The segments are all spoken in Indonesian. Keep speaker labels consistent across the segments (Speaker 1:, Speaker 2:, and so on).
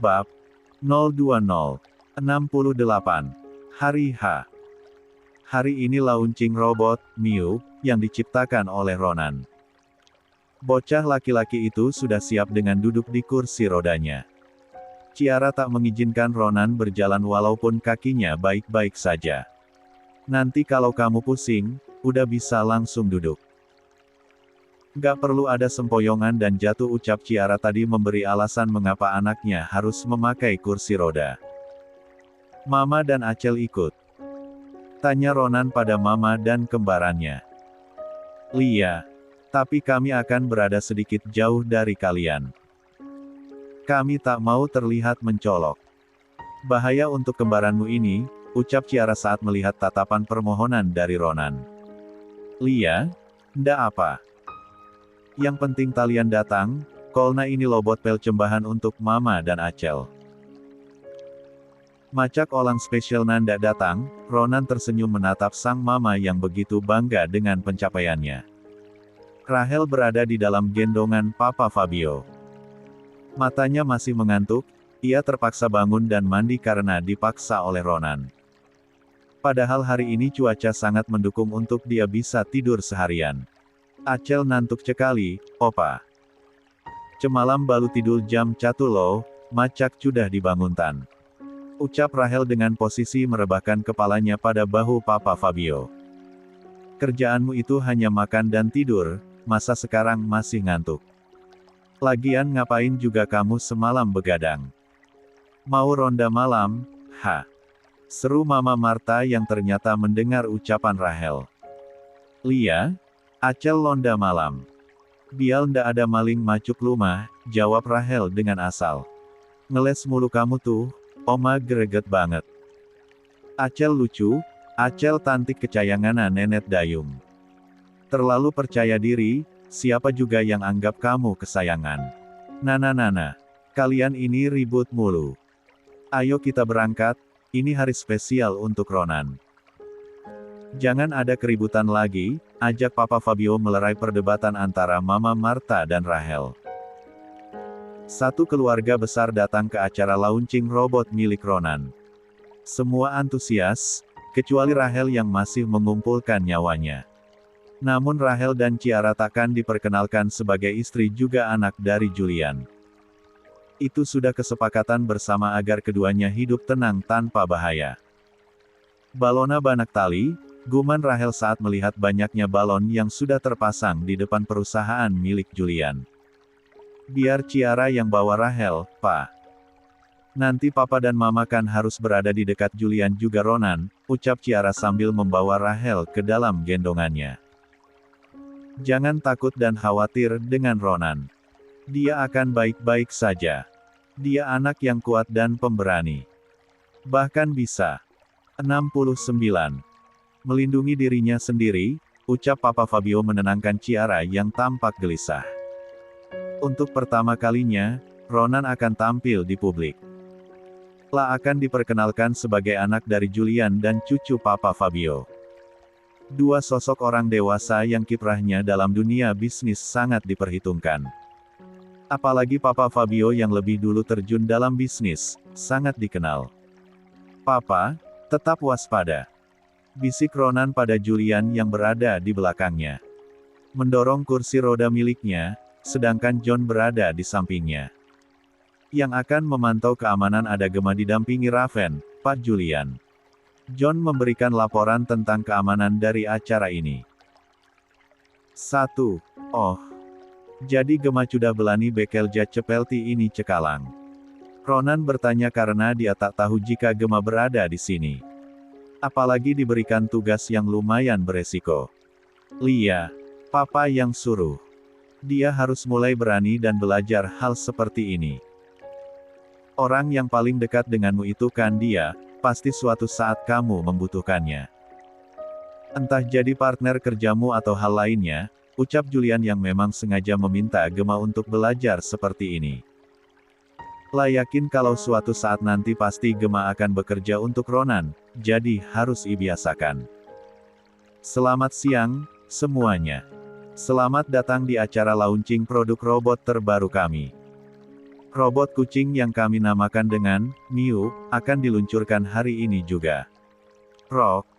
Speaker 1: Bab 02068. Hari H. Hari ini launching robot, Miu, yang diciptakan oleh Ronan. Bocah laki-laki itu sudah siap dengan duduk di kursi rodanya. Ciara tak mengizinkan Ronan berjalan walaupun kakinya baik-baik saja. Nanti kalau kamu pusing, udah bisa langsung duduk. Gak perlu ada sempoyongan dan jatuh ucap Ciara tadi memberi alasan mengapa anaknya harus memakai kursi roda. Mama dan Acel ikut. Tanya Ronan pada mama dan kembarannya. Lia. Tapi kami akan berada sedikit jauh dari kalian. Kami tak mau terlihat mencolok. Bahaya untuk kembaranmu ini, ucap Ciara saat melihat tatapan permohonan dari Ronan. Lia? Ndak apa. Yang penting kalian datang, Kolna ini lobot pelcembahan untuk Mama dan Acel. Macak orang spesial Nanda datang, Ronan tersenyum menatap sang mama yang begitu bangga dengan pencapaiannya. Rahel berada di dalam gendongan Papa Fabio. Matanya masih mengantuk, ia terpaksa bangun dan mandi karena dipaksa oleh Ronan. Padahal hari ini cuaca sangat mendukung untuk dia bisa tidur seharian. Acel nantuk sekali, Opa. Cemalam baru tidur jam 1 loh, macak sudah dibanguntan. Ucap Rahel dengan posisi merebahkan kepalanya pada bahu Papa Fabio. Kerjaanmu itu hanya makan dan tidur, masa sekarang masih ngantuk. Lagian ngapain juga kamu semalam begadang? Mau ronda malam, ha? Seru Mama Marta yang ternyata mendengar ucapan Rahel. Lia? Acel londa malam. Bial ndak ada maling macuk lumah, jawab Rahel dengan asal. Ngeles mulu kamu tuh, Oma greget banget. Acel lucu, Acel cantik kecayangan Nenek Dayung. Terlalu percaya diri, siapa juga yang anggap kamu kesayangan. Nana, kalian ini ribut mulu. Ayo kita berangkat, ini hari spesial untuk Ronan. Jangan ada keributan lagi, ajak Papa Fabio melerai perdebatan antara Mama Marta dan Rahel. Satu keluarga besar datang ke acara launching robot milik Ronan. Semua antusias, kecuali Rahel yang masih mengumpulkan nyawanya. Namun Rahel dan Ciara takkan diperkenalkan sebagai istri juga anak dari Julian. Itu sudah kesepakatan bersama agar keduanya hidup tenang tanpa bahaya. Balona banak tali, guman Rahel saat melihat banyaknya balon yang sudah terpasang di depan perusahaan milik Julian. Biar Ciara yang bawa Rahel, Pa. Nanti Papa dan Mama kan harus berada di dekat Julian juga Ronan, ucap Ciara sambil membawa Rahel ke dalam gendongannya. Jangan takut dan khawatir dengan Ronan. Dia akan baik-baik saja. Dia anak yang kuat dan pemberani. Bahkan bisa 69. Melindungi dirinya sendiri, ucap Papa Fabio menenangkan Ciara yang tampak gelisah. Untuk pertama kalinya, Ronan akan tampil di publik. Akan diperkenalkan sebagai anak dari Julian dan cucu Papa Fabio. Dua sosok orang dewasa yang kiprahnya dalam dunia bisnis sangat diperhitungkan. Apalagi Papa Fabio yang lebih dulu terjun dalam bisnis, sangat dikenal. Papa, tetap waspada. Bisik Ronan pada Julian yang berada di belakangnya. Mendorong kursi roda miliknya, sedangkan John berada di sampingnya. Yang akan memantau keamanan ada Gemma didampingi Raven, Pak Julian. John memberikan laporan tentang keamanan dari acara ini. 1. Oh. Jadi Gemma sudah belani bekelja cepelti ini cekalang. Ronan bertanya karena dia tak tahu jika Gemma berada di sini. Apalagi diberikan tugas yang lumayan beresiko. Lia. Papa yang suruh. Dia harus mulai berani dan belajar hal seperti ini. Orang yang paling dekat denganmu itu kan dia, pasti suatu saat kamu membutuhkannya. Entah jadi partner kerjamu atau hal lainnya, ucap Julian yang memang sengaja meminta Gemma untuk belajar seperti ini. Yakin kalau suatu saat nanti pasti Gemma akan bekerja untuk Ronan, jadi harus ibiasakan. Selamat siang, semuanya. Selamat datang di acara launching produk robot terbaru kami. Robot kucing yang kami namakan dengan Mew akan diluncurkan hari ini juga. Rock.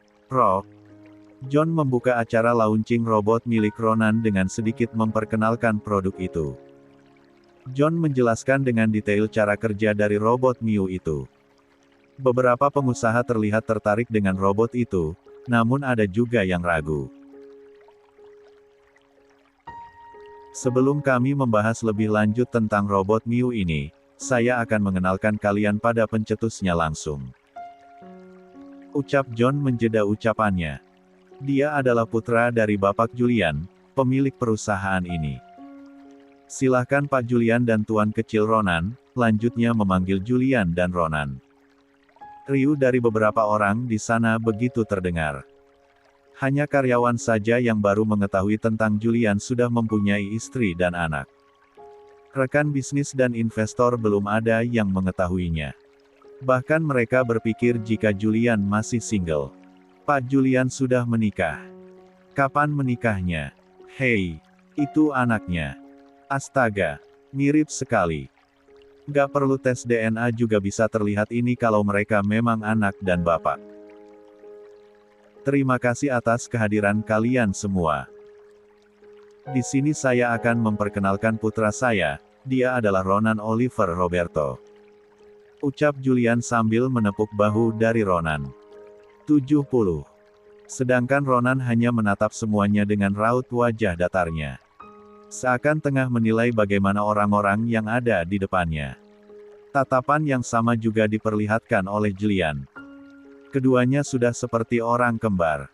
Speaker 1: John membuka acara launching robot milik Ronan dengan sedikit memperkenalkan produk itu. John menjelaskan dengan detail cara kerja dari robot Mew itu. Beberapa pengusaha terlihat tertarik dengan robot itu, namun ada juga yang ragu. Sebelum kami membahas lebih lanjut tentang robot Mew ini, saya akan mengenalkan kalian pada pencetusnya langsung. Ucap John menjeda ucapannya. Dia adalah putra dari Bapak Julian, pemilik perusahaan ini. Silahkan Pak Julian dan Tuan Kecil Ronan, lanjutnya memanggil Julian dan Ronan. Riuh dari beberapa orang di sana begitu terdengar. Hanya karyawan saja yang baru mengetahui tentang Julian sudah mempunyai istri dan anak. Rekan bisnis dan investor belum ada yang mengetahuinya. Bahkan mereka berpikir jika Julian masih single. Pak Julian sudah menikah. Kapan menikahnya? Hei, itu anaknya. Astaga, mirip sekali. Gak perlu tes DNA juga bisa terlihat ini kalau mereka memang anak dan bapak. Terima kasih atas kehadiran kalian semua. Di sini saya akan memperkenalkan putra saya, dia adalah Ronan Oliver Roberto. Ucap Julian sambil menepuk bahu dari Ronan. 70. Sedangkan Ronan hanya menatap semuanya dengan raut wajah datarnya. Seakan tengah menilai bagaimana orang-orang yang ada di depannya. Tatapan yang sama juga diperlihatkan oleh Julian. Keduanya sudah seperti orang kembar.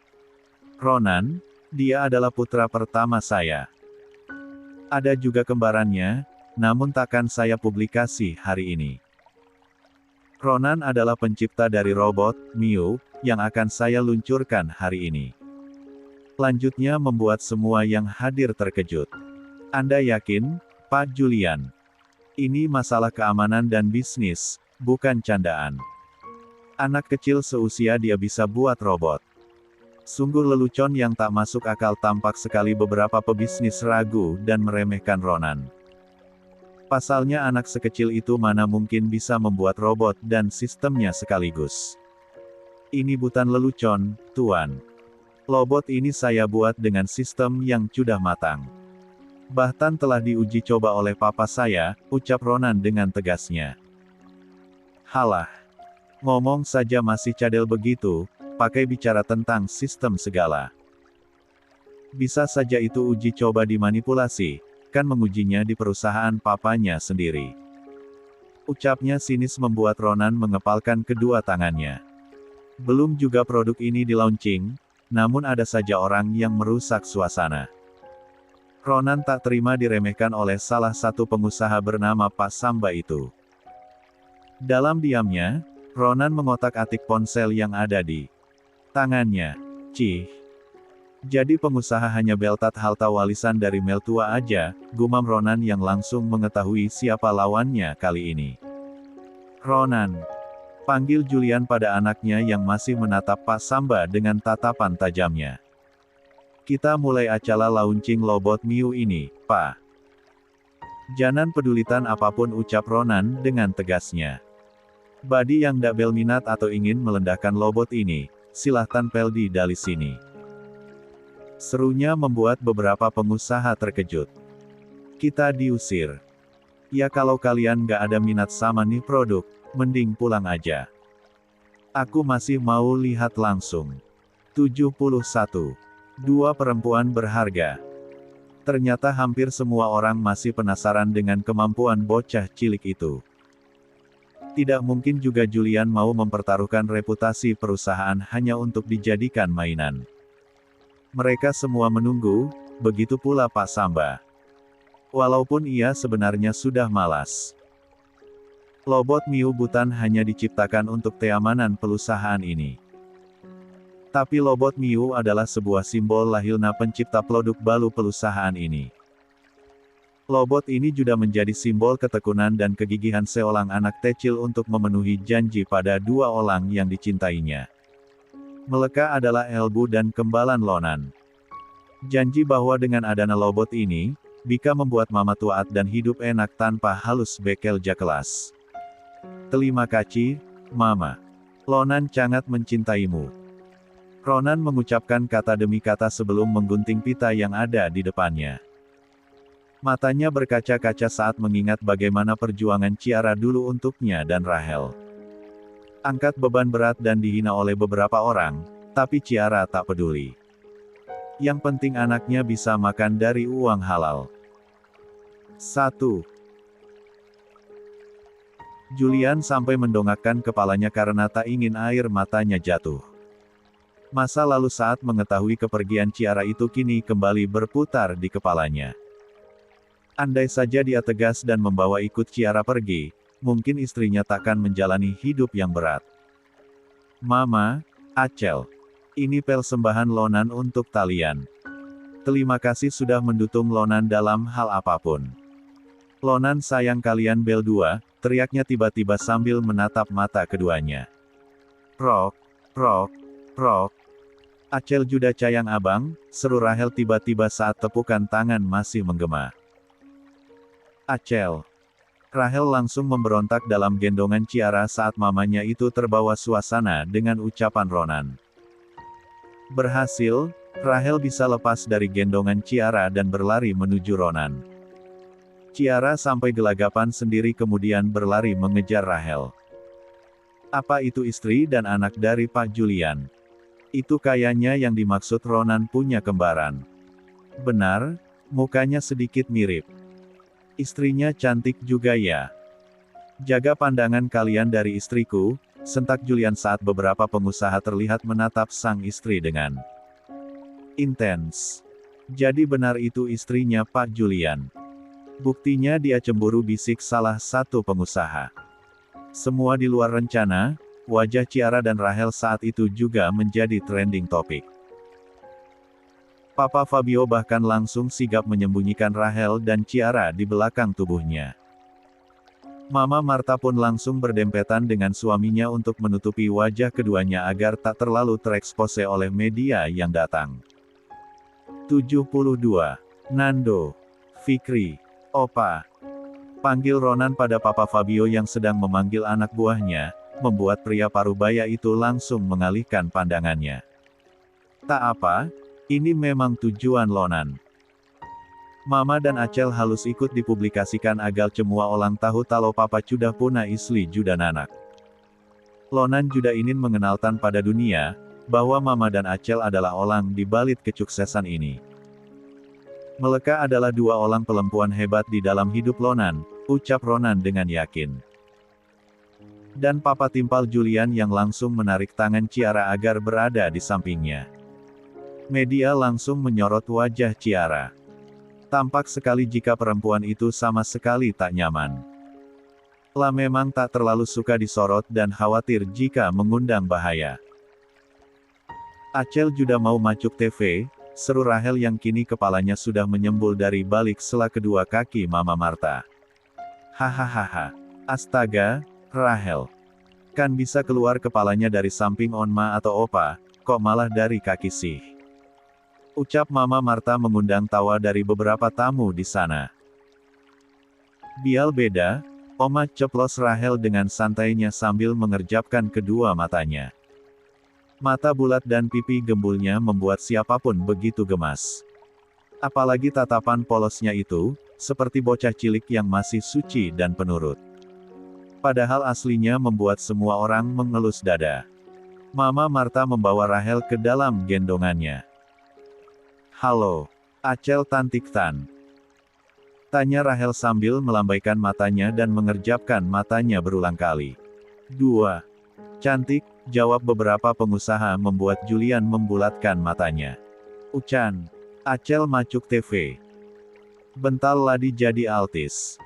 Speaker 1: Ronan, dia adalah putra pertama saya. Ada juga kembarannya, namun takkan saya publikasi hari ini. Ronan adalah pencipta dari robot, Mew, yang akan saya luncurkan hari ini. Lanjutnya membuat semua yang hadir terkejut. Anda yakin, Pak Julian? Ini masalah keamanan dan bisnis, bukan candaan. Anak kecil seusia dia bisa buat robot. Sungguh lelucon yang tak masuk akal, tampak sekali beberapa pebisnis ragu dan meremehkan Ronan. Pasalnya anak sekecil itu mana mungkin bisa membuat robot dan sistemnya sekaligus. Ini bukan lelucon, Tuan. Robot ini saya buat dengan sistem yang sudah matang. Bahkan telah diuji coba oleh papa saya, ucap Ronan dengan tegasnya. Halah. Ngomong saja masih cadel begitu, pakai bicara tentang sistem segala. Bisa saja itu uji coba dimanipulasi, kan mengujinya di perusahaan papanya sendiri. Ucapnya sinis membuat Ronan mengepalkan kedua tangannya. Belum juga produk ini di-launching, namun ada saja orang yang merusak suasana. Ronan tak terima diremehkan oleh salah satu pengusaha bernama Pak Samba itu. Dalam diamnya, Ronan mengotak-atik ponsel yang ada di tangannya. Cih. Jadi pengusaha hanya beltat harta warisan dari Meltua aja, gumam Ronan yang langsung mengetahui siapa lawannya kali ini. Ronan. Panggil Julian pada anaknya yang masih menatap Pak Samba dengan tatapan tajamnya. Kita mulai acara launching robot Mew ini, Pak. Jangan pedulitan apapun, ucap Ronan dengan tegasnya. Badi yang dak minat atau ingin melendahkan robot ini, silahkan peldi dari sini. Serunya membuat beberapa pengusaha terkejut. Kita diusir. Ya kalau kalian gak ada minat sama nih produk, mending pulang aja. Aku masih mau lihat langsung. 71. Dua perempuan berharga. Ternyata hampir semua orang masih penasaran dengan kemampuan bocah cilik itu. Tidak mungkin juga Julian mau mempertaruhkan reputasi perusahaan hanya untuk dijadikan mainan. Mereka semua menunggu, begitu pula Pak Samba. Walaupun ia sebenarnya sudah malas. Robot Mew bukan hanya diciptakan untuk keamanan perusahaan ini. Tapi robot Mew adalah sebuah simbol lahirnya pencipta produk baru perusahaan ini. Robot ini juga menjadi simbol ketekunan dan kegigihan seorang anak kecil untuk memenuhi janji pada dua orang yang dicintainya. Mereka adalah Elbu dan Kembalan Ronan. Janji bahwa dengan adanya robot ini, Bika membuat mama taat dan hidup enak tanpa halus bekel kelas. Terima kasih, mama. Lonan sangat mencintaimu. Ronan mengucapkan kata demi kata sebelum menggunting pita yang ada di depannya. Matanya berkaca-kaca saat mengingat bagaimana perjuangan Ciara dulu untuknya dan Rahel. Angkat beban berat dan dihina oleh beberapa orang, tapi Ciara tak peduli. Yang penting anaknya bisa makan dari uang halal. 1. Julian sampai mendongakkan kepalanya karena tak ingin air matanya jatuh. Masa lalu saat mengetahui kepergian Ciara itu kini kembali berputar di kepalanya. Andai saja dia tegas dan membawa ikut Ciara pergi, mungkin istrinya takkan menjalani hidup yang berat. Mama, Acel. Ini persembahan Lonan untuk kalian. Terima kasih sudah mendukung Lonan dalam hal apapun. Lonan sayang kalian berdua, teriaknya tiba-tiba sambil menatap mata keduanya. Rok, rok, rok. Acel juga sayang abang, seru Rahel tiba-tiba saat tepukan tangan masih menggema. Acel. Rahel langsung memberontak dalam gendongan Ciara saat mamanya itu terbawa suasana dengan ucapan Ronan. Berhasil, Rahel bisa lepas dari gendongan Ciara dan berlari menuju Ronan. Ciara sampai gelagapan sendiri kemudian berlari mengejar Rahel. Apa itu istri dan anak dari Pak Julian? Itu kayaknya yang dimaksud Ronan punya kembaran. Benar, mukanya sedikit mirip. Istrinya cantik juga ya. Jaga pandangan kalian dari istriku, sentak Julian saat beberapa pengusaha terlihat menatap sang istri dengan intens. Jadi benar itu istrinya Pak Julian. Buktinya dia cemburu, bisik salah satu pengusaha. Semua di luar rencana. Wajah Ciara dan Rahel saat itu juga menjadi trending topik. Papa Fabio bahkan langsung sigap menyembunyikan Rahel dan Ciara di belakang tubuhnya. Mama Marta pun langsung berdempetan dengan suaminya untuk menutupi wajah keduanya agar tak terlalu terekspose oleh media yang datang. 72. Nando. Fikri. Opa. Panggil Ronan pada Papa Fabio yang sedang memanggil anak buahnya, membuat pria parubaya itu langsung mengalihkan pandangannya. Tak apa, ini memang tujuan Lonan. Mama dan Acel halus ikut dipublikasikan agar semua orang tahu kalau Papa sudah punya istri juga anak. Lonan juga ingin mengenalkan pada dunia, bahwa Mama dan Acel adalah orang di balik kesuksesan ini. Mereka adalah dua orang perempuan hebat di dalam hidup Lonan, ucap Ronan dengan yakin. Dan Papa timpal Julian yang langsung menarik tangan Ciara agar berada di sampingnya. Media langsung menyorot wajah Ciara. Tampak sekali jika perempuan itu sama sekali tak nyaman. Lah memang tak terlalu suka disorot dan khawatir jika mengundang bahaya. Acel juga mau masuk TV, seru Rahel yang kini kepalanya sudah menyembul dari balik sela kedua kaki Mama Marta. Hahaha. Astaga, Rahel. Kan bisa keluar kepalanya dari samping Onma atau Opa, kok malah dari kaki sih? Ucap Mama Marta mengundang tawa dari beberapa tamu di sana. Bial beda, Oma ceplos Rahel dengan santainya sambil mengerjapkan kedua matanya. Mata bulat dan pipi gembulnya membuat siapapun begitu gemas. Apalagi tatapan polosnya itu, seperti bocah cilik yang masih suci dan penurut. Padahal aslinya membuat semua orang mengelus dada. Mama Marta membawa Rahel ke dalam gendongannya. Halo, Acel Tantik Tan. Tanya Rahel sambil melambaikan matanya dan mengerjapkan matanya berulang kali. 2. Cantik, jawab beberapa pengusaha membuat Julian membulatkan matanya. Ucan. Acel macuk TV. Bental ladi jadi altis.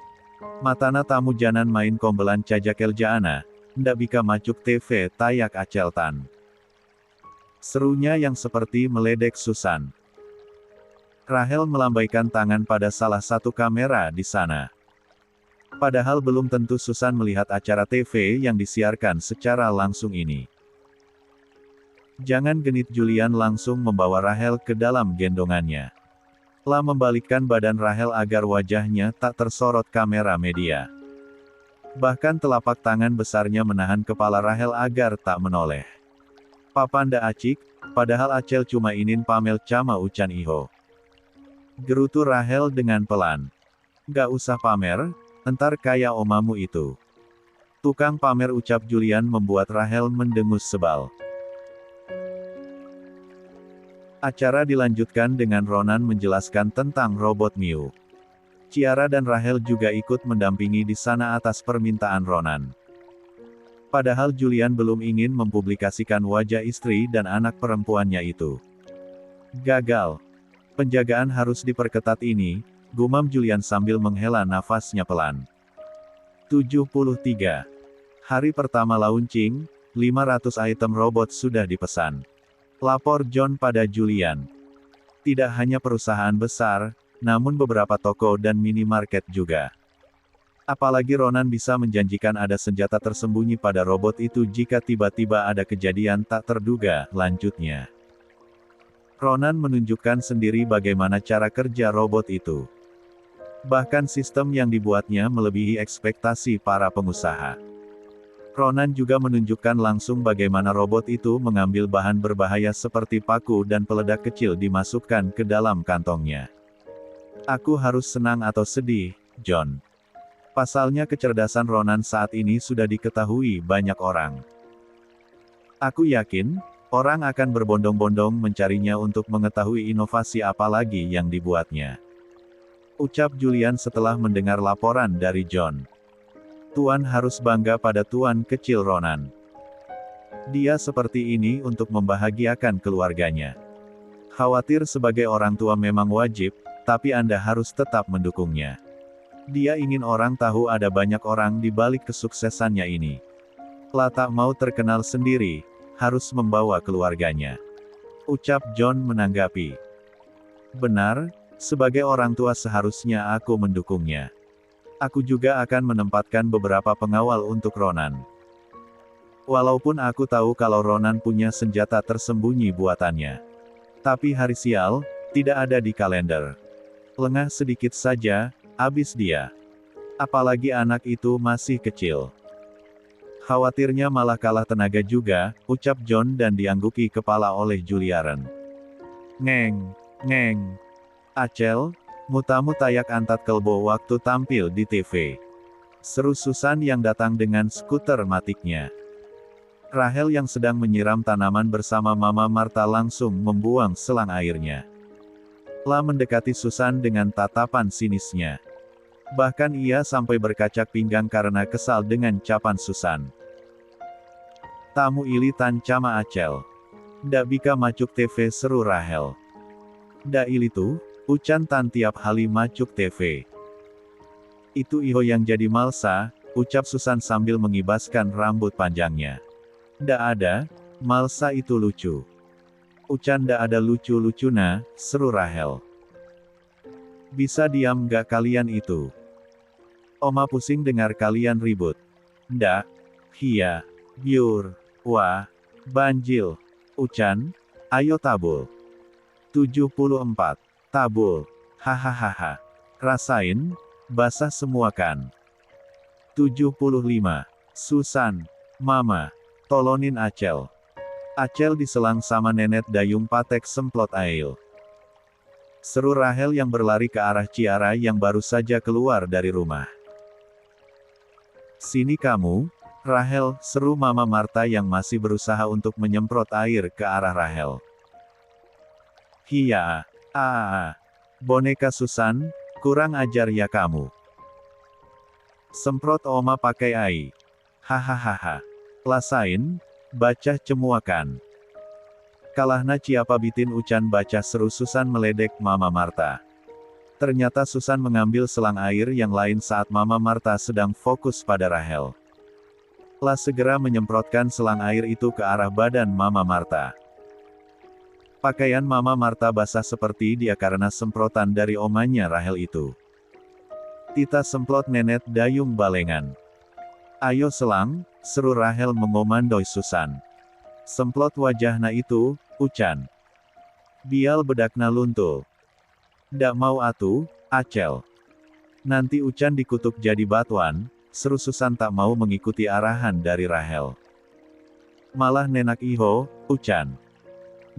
Speaker 1: Matana tamu janan main kombelan cajakel jaana, ndak bika macuk TV tayak Aceltan. Serunya yang seperti meledek Susan. Rahel melambaikan tangan pada salah satu kamera di sana. Padahal belum tentu Susan melihat acara TV yang disiarkan secara langsung ini. Jangan genit, Julian langsung membawa Rahel ke dalam gendongannya. La membalikkan badan Rahel agar wajahnya tak tersorot kamera media. Bahkan telapak tangan besarnya menahan kepala Rahel agar tak menoleh. Papanda acik, padahal Acel cuma ingin pamel cama ucan iho. Gerutu Rahel dengan pelan. Gak usah pamer, entar kayak omamu itu. Tukang pamer, ucap Julian membuat Rahel mendengus sebal. Acara dilanjutkan dengan Ronan menjelaskan tentang robot Mew. Ciara dan Rahel juga ikut mendampingi di sana atas permintaan Ronan. Padahal Julian belum ingin mempublikasikan wajah istri dan anak perempuannya itu. Gagal. Penjagaan harus diperketat ini, gumam Julian sambil menghela nafasnya pelan. 73. Hari pertama launching, 500 item robot sudah dipesan. Lapor John pada Julian. Tidak hanya perusahaan besar, namun beberapa toko dan minimarket juga. Apalagi Ronan bisa menjanjikan ada senjata tersembunyi pada robot itu jika tiba-tiba ada kejadian tak terduga, lanjutnya. Ronan menunjukkan sendiri bagaimana cara kerja robot itu. Bahkan sistem yang dibuatnya melebihi ekspektasi para pengusaha. Ronan juga menunjukkan langsung bagaimana robot itu mengambil bahan berbahaya seperti paku dan peledak kecil dimasukkan ke dalam kantongnya. Aku harus senang atau sedih, John. Pasalnya kecerdasan Ronan saat ini sudah diketahui banyak orang. Aku yakin, orang akan berbondong-bondong mencarinya untuk mengetahui inovasi apa lagi yang dibuatnya. Ucap Julian setelah mendengar laporan dari John. Tuan harus bangga pada tuan kecil Ronan. Dia seperti ini untuk membahagiakan keluarganya. Khawatir sebagai orang tua memang wajib, tapi Anda harus tetap mendukungnya. Dia ingin orang tahu ada banyak orang di balik kesuksesannya ini. La tak mau terkenal sendiri, harus membawa keluarganya. Ucap John menanggapi. Benar, sebagai orang tua seharusnya aku mendukungnya. Aku juga akan menempatkan beberapa pengawal untuk Ronan. Walaupun aku tahu kalau Ronan punya senjata tersembunyi buatannya. Tapi hari sial, tidak ada di kalender. Lengah sedikit saja, habis dia. Apalagi anak itu masih kecil. Khawatirnya malah kalah tenaga juga, ucap John dan diangguki kepala oleh Julian. Ngeng, ngeng. Acel, mutamu tayak antat kelbo waktu tampil di TV. Seru Susan yang datang dengan skuter matiknya. Rahel yang sedang menyiram tanaman bersama Mama Marta langsung membuang selang airnya. La mendekati Susan dengan tatapan sinisnya. Bahkan ia sampai berkacak pinggang karena kesal dengan capan Susan. Tamu ilitan cama Acel. Ndak bika macuk TV, seru Rahel. Ndak ilitu, ucan tan tiap hari macuk TV. Itu iho yang jadi malsa, ucap Susan sambil mengibaskan rambut panjangnya. Ndak ada, malsa itu lucu. Ucan ndak ada lucu-lucuna, seru Rahel. Bisa diam gak kalian itu? Oma pusing dengar kalian ribut. Ndak, hia, biur, wah, banjil. Ucan, ayo tabul. 74. Tabul. Hahaha. Rasain, basah semua kan. 75. Susan, Mama, tolonin Acel. Acel diselang sama nenek dayung patek semplot ail. Seru Rahel yang berlari ke arah Ciara yang baru saja keluar dari rumah. Sini kamu, Rahel, seru Mama Marta yang masih berusaha untuk menyemprot air ke arah Rahel. Hiya, boneka Susan, kurang ajar ya kamu. Semprot Oma pakai air. Hahaha. Lasain, baca cemuakan. Kalahna ciapa bitin ucan baca, seru Susan meledek Mama Marta. Ternyata Susan mengambil selang air yang lain saat Mama Marta sedang fokus pada Rahel. La segera menyemprotkan selang air itu ke arah badan Mama Marta. Pakaian Mama Marta basah seperti dia karena semprotan dari omanya Rahel itu. Tita semplot nenek dayung balengan. Ayo selang, seru Rahel mengomandoi Susan. Semplot wajahna itu, ucan. Bial bedakna luntul. "Ndak mau atu, Acel. Nanti Ucan dikutuk jadi batuan," seru Susan tak mau mengikuti arahan dari Rahel. "Malah nenak iho, Ucan.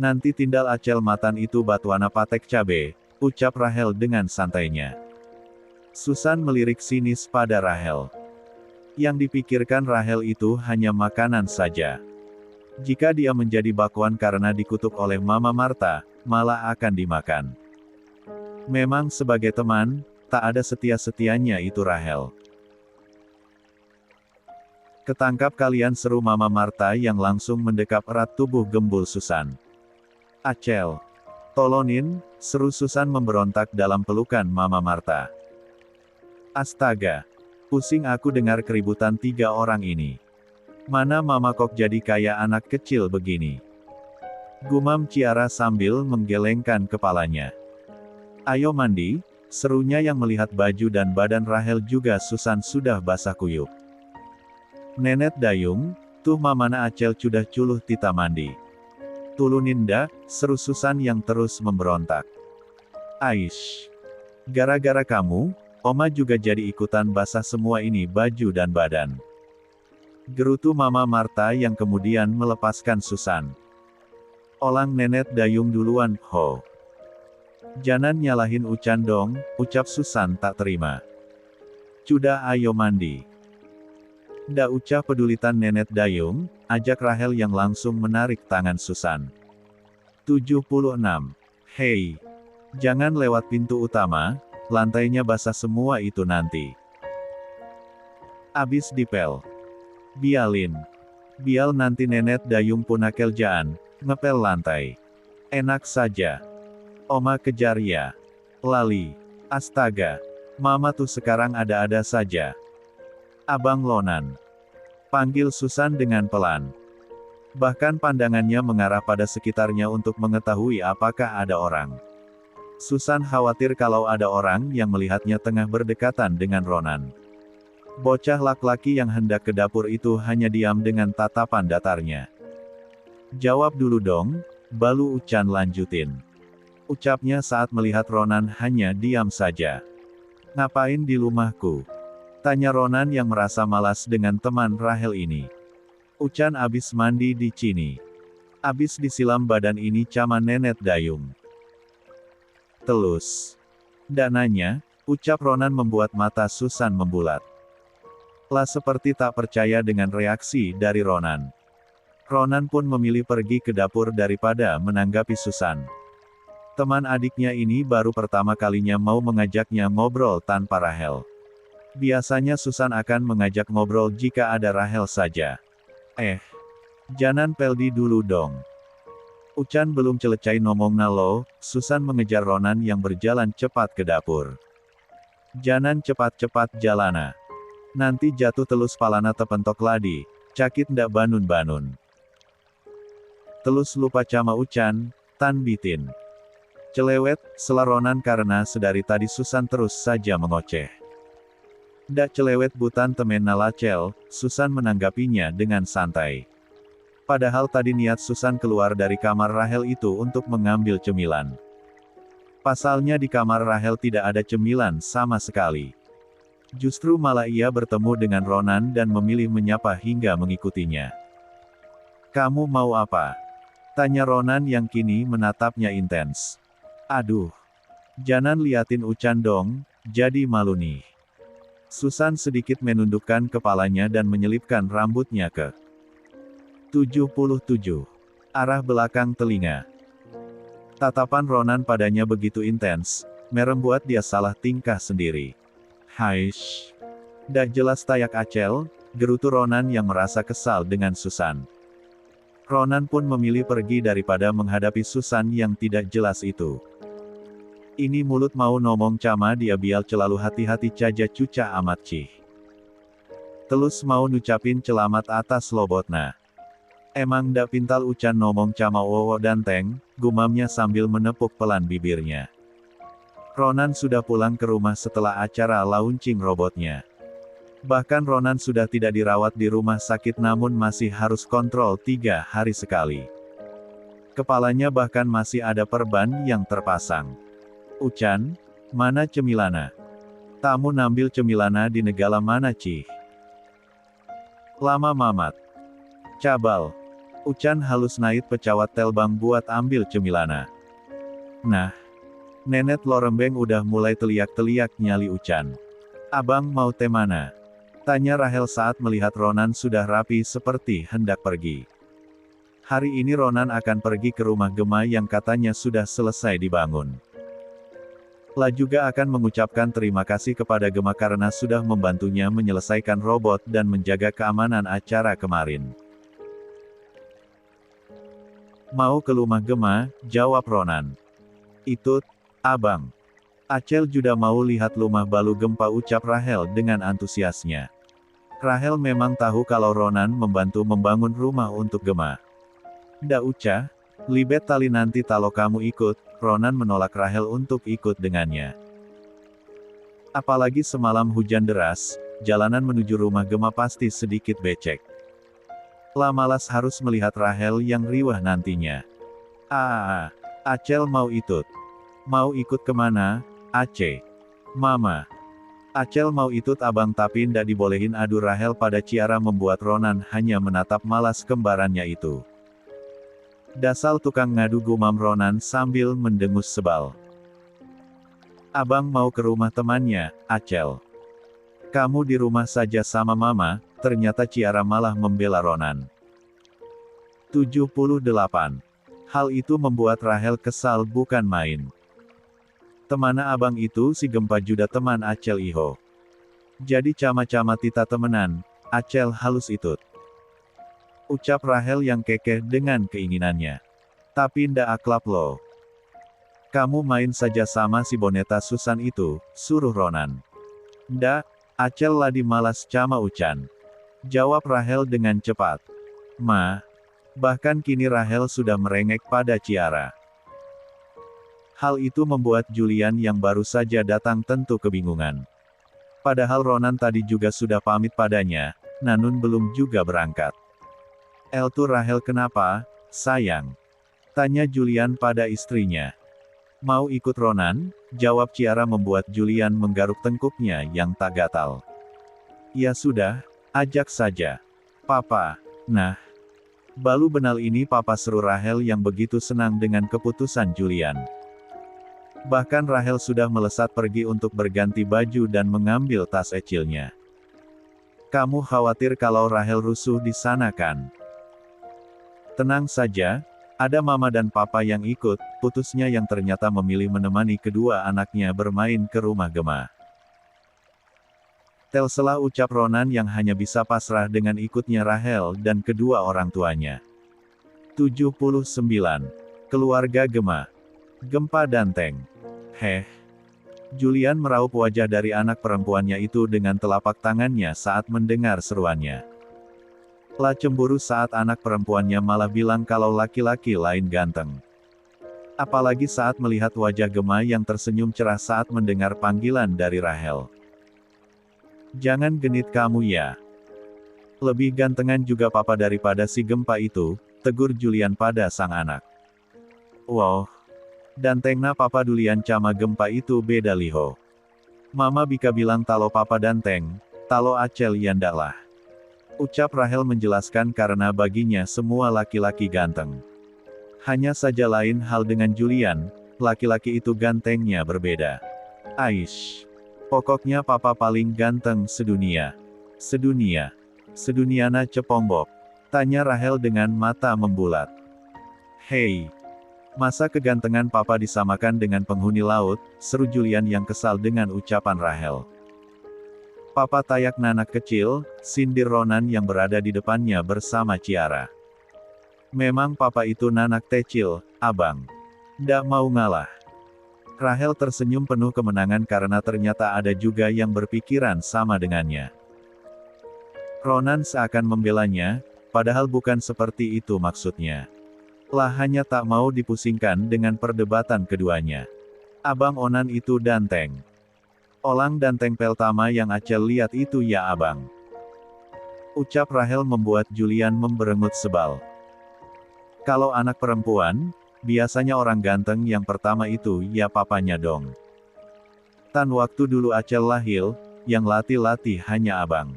Speaker 1: Nanti tindal Acel matan itu batuana patek cabe," ucap Rahel dengan santainya. Susan melirik sinis pada Rahel. Yang dipikirkan Rahel itu hanya makanan saja. Jika dia menjadi bakwan karena dikutuk oleh Mama Marta, malah akan dimakan. Memang sebagai teman, tak ada setia-setianya itu Rahel. "Ketangkap kalian," seru Mama Marta yang langsung mendekap erat tubuh gembul Susan. "Acel. Tolonin," seru Susan memberontak dalam pelukan Mama Marta. "Astaga. Pusing aku dengar keributan 3 orang ini. Mana Mama kok jadi kayak anak kecil begini?" Gumam Ciara sambil menggelengkan kepalanya. "Ayo mandi," serunya yang melihat baju dan badan Rahel juga Susan sudah basah kuyup. "Nenet dayung, tuh mamana Acel cudah culuh tita mandi." "Tuluninda," seru Susan yang terus memberontak. "Aish. Gara-gara kamu, Oma juga jadi ikutan basah semua ini baju dan badan," gerutu Mama Marta yang kemudian melepaskan Susan. "Olang nenet dayung duluan, ho. Jangan nyalahin Ucan dong," ucap Susan tak terima. "Cudah ayo mandi." "Ndak ucap pedulitan nenet dayung," ajak Rahel yang langsung menarik tangan Susan. 76. "Hei. Jangan lewat pintu utama, lantainya basah semua itu nanti. Abis dipel. Bialin. Bial nanti nenet dayung punakel jaan, ngepel lantai. Enak saja. Oma kejar ya. Lali. Astaga. Mama tuh sekarang ada-ada saja. Abang Lonan," panggil Susan dengan pelan. Bahkan pandangannya mengarah pada sekitarnya untuk mengetahui apakah ada orang. Susan khawatir kalau ada orang yang melihatnya tengah berdekatan dengan Ronan. Bocah laki-laki yang hendak ke dapur itu hanya diam dengan tatapan datarnya. "Jawab dulu dong, balu Ucan lanjutin," ucapnya saat melihat Ronan hanya diam saja. "Ngapain di rumahku?" tanya Ronan yang merasa malas dengan teman Rahel ini. "Ucan abis mandi di sini. Abis disilam badan ini sama nenet dayung." "Telus. Ndak nanya," ucap Ronan membuat mata Susan membulat. Lah seperti tak percaya dengan reaksi dari Ronan. Ronan pun memilih pergi ke dapur daripada menanggapi Susan. Teman adiknya ini baru pertama kalinya mau mengajaknya ngobrol tanpa Rahel. Biasanya Susan akan mengajak ngobrol jika ada Rahel saja. Jangan peldi dulu dong. Ucan belum selesai ngomongna lo, Susan mengejar Ronan yang berjalan cepat ke dapur. "Jangan cepat-cepat jalana. Nanti jatuh telus palana tepentok ladi, cakit ndak banun-banun. Telus lupa cama Ucan, tan bitin." "Celewet," sela Ronan karena sedari tadi Susan terus saja mengoceh. "Ndak celewet butan temen nalacel," Susan menanggapinya dengan santai. Padahal tadi niat Susan keluar dari kamar Rahel itu untuk mengambil cemilan. Pasalnya di kamar Rahel tidak ada cemilan sama sekali. Justru malah ia bertemu dengan Ronan dan memilih menyapa hingga mengikutinya. "Kamu mau apa?" tanya Ronan yang kini menatapnya intens. "Aduh. Jangan liatin Ucan dong, jadi malu nih." Susan sedikit menundukkan kepalanya dan menyelipkan rambutnya ke 77. arah belakang telinga. Tatapan Ronan padanya begitu intens, membuat dia salah tingkah sendiri. "Haish. Dah jelas tayak Acel," gerutu Ronan yang merasa kesal dengan Susan. Ronan pun memilih pergi daripada menghadapi Susan yang tidak jelas itu. Ini mulut mau ngomong cama dia bial celalu hati-hati caja cuca amat cih. Telus mau ngucapin celamat atas lobotna. "Emang ndak pintal Ucan ngomong cama wowo danteng," gumamnya sambil menepuk pelan bibirnya. Ronan sudah pulang ke rumah setelah acara launching robotnya. Bahkan Ronan sudah tidak dirawat di rumah sakit namun masih harus kontrol 3 hari sekali. Kepalanya bahkan masih ada perban yang terpasang. Ucan, mana cemilana? Tamu nambil cemilana di negala mana cih? Lama mamat. Cabal. Ucan halus nait pecawat telbang buat ambil cemilana. Nah, nenet lorembeng udah mulai teliak-teliak nyali Ucan. Abang mau teh mana? Tanya Rahel saat melihat Ronan sudah rapi seperti hendak pergi. Hari ini Ronan akan pergi ke rumah Gema yang katanya sudah selesai dibangun. La juga akan mengucapkan terima kasih kepada Gema karena sudah membantunya menyelesaikan robot dan menjaga keamanan acara kemarin. Mau ke rumah Gema, jawab Ronan. Itu, abang. Acel juga mau lihat rumah balu gempa, ucap Rahel dengan antusiasnya. Rahel memang tahu kalau Ronan membantu membangun rumah untuk Gema. Nda uca, libet tali nanti kalau kamu ikut. Ronan menolak Rahel untuk ikut dengannya. Apalagi semalam hujan deras, jalanan menuju rumah Gema pasti sedikit becek. La malas harus melihat Rahel yang riwah nantinya. Acel mau ikut. Mau ikut kemana, Ace? Mama. Acel mau ikut abang tapi ndak dibolehin, adu Rahel pada Ciara membuat Ronan hanya menatap malas kembarannya itu. Dasal tukang ngadu, gumam Ronan sambil mendengus sebal. Abang mau ke rumah temannya, Acel. Kamu di rumah saja sama mama. Ternyata Ciara malah membela Ronan. 78. Hal itu membuat Rahel kesal bukan main. Temana abang itu si Gempa juda teman Acel iho. Jadi cama-cama tita temenan, Acel halus itut. Ucap Rahel yang kekeh dengan keinginannya. Tapi ndak aklap lo. Kamu main saja sama si boneta Susan itu, suruh Ronan. Ndak, Acel ladi malas cama Ucan. Jawab Rahel dengan cepat. Ma. Bahkan kini Rahel sudah merengek pada Ciara. Hal itu membuat Julian yang baru saja datang tentu kebingungan. Padahal Ronan tadi juga sudah pamit padanya, namun belum juga berangkat. Eltu Rahel, kenapa, sayang? Tanya Julian pada istrinya. Mau ikut Ronan? Jawab Ciara membuat Julian menggaruk tengkuknya yang tak gatal. Ya sudah, ajak saja. Papa. Nah. Balu benal ini papa, seru Rahel yang begitu senang dengan keputusan Julian. Bahkan Rahel sudah melesat pergi untuk berganti baju dan mengambil tas ecilnya. Kamu khawatir kalau Rahel rusuh di sana kan? Tenang saja, ada mama dan papa yang ikut, putusnya yang ternyata memilih menemani kedua anaknya bermain ke rumah Gema. Telsela, ucap Ronan yang hanya bisa pasrah dengan ikutnya Rahel dan kedua orang tuanya. 79. Keluarga Gema. Gempa Danteng. Julian meraup wajah dari anak perempuannya itu dengan telapak tangannya saat mendengar seruannya. La cemburu saat anak perempuannya malah bilang kalau laki-laki lain ganteng. Apalagi saat melihat wajah Gema yang tersenyum cerah saat mendengar panggilan dari Rahel. Jangan genit kamu ya. Lebih gantengan juga papa daripada si Gempa itu, tegur Julian pada sang anak. Wow. Dantengna papa dulian cama Gempa itu beda liho. Mama bika bilang talo papa danteng, talo Acel yandaklah. Ucap Rahel menjelaskan karena baginya semua laki-laki ganteng. Hanya saja lain hal dengan Julian, laki-laki itu gantengnya berbeda. Aish. Pokoknya papa paling ganteng sedunia. Seduniana cepombok. Tanya Rahel dengan mata membulat. Hei. Masa kegantengan papa disamakan dengan penghuni laut, seru Julian yang kesal dengan ucapan Rahel. Papa tayak nanak kecil, sindir Ronan yang berada di depannya bersama Ciara. Memang papa itu nanak kecil, abang. Ndak mau ngalah. Rahel tersenyum penuh kemenangan karena ternyata ada juga yang berpikiran sama dengannya. Ronan seakan membelanya, padahal bukan seperti itu maksudnya. Lah hanya tak mau dipusingkan dengan perdebatan keduanya. Abang Onan itu danteng. Olang danteng pertama yang Acel lihat itu ya abang. Ucap Rahel membuat Julian memberengut sebal. Kalau anak perempuan, biasanya orang ganteng yang pertama itu ya papanya dong. Tan waktu dulu Acel lahir, yang latih-latih hanya abang.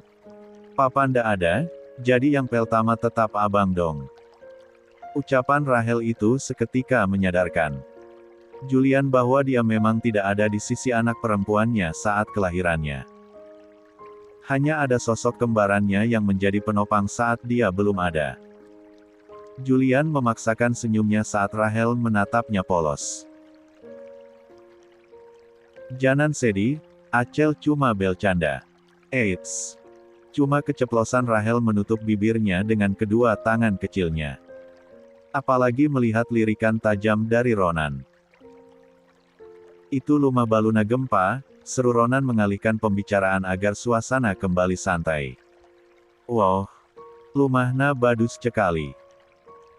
Speaker 1: Papa ndak ada, jadi yang pertama tetap abang dong. Ucapan Rahel itu seketika menyadarkan Julian bahwa dia memang tidak ada di sisi anak perempuannya saat kelahirannya. Hanya ada sosok kembarannya yang menjadi penopang saat dia belum ada. Julian memaksakan senyumnya saat Rahel menatapnya polos. Jangan sedih, Acel cuma bercanda. Eits. Cuma keceplosan Rahel menutup bibirnya dengan kedua tangan kecilnya. Apalagi melihat lirikan tajam dari Ronan. Itu lumah baluna gempa, seru Ronan mengalihkan pembicaraan agar suasana kembali santai. Wow. Lumahna badus cekali.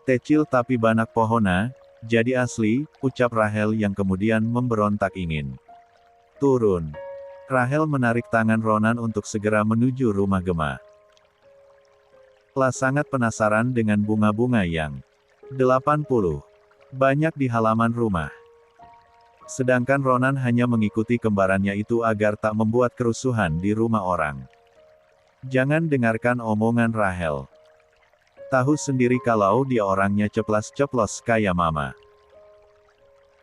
Speaker 1: Kecil tapi banyak pohona, jadi asli, ucap Rahel yang kemudian memberontak ingin turun. Rahel menarik tangan Ronan untuk segera menuju rumah Gema. Lah sangat penasaran dengan bunga-bunga yang 80 banyak di halaman rumah. Sedangkan Ronan hanya mengikuti kembarannya itu agar tak membuat kerusuhan di rumah orang. Jangan dengarkan omongan Rahel. Tahu sendiri kalau dia orangnya ceplas-ceplos kayak mama.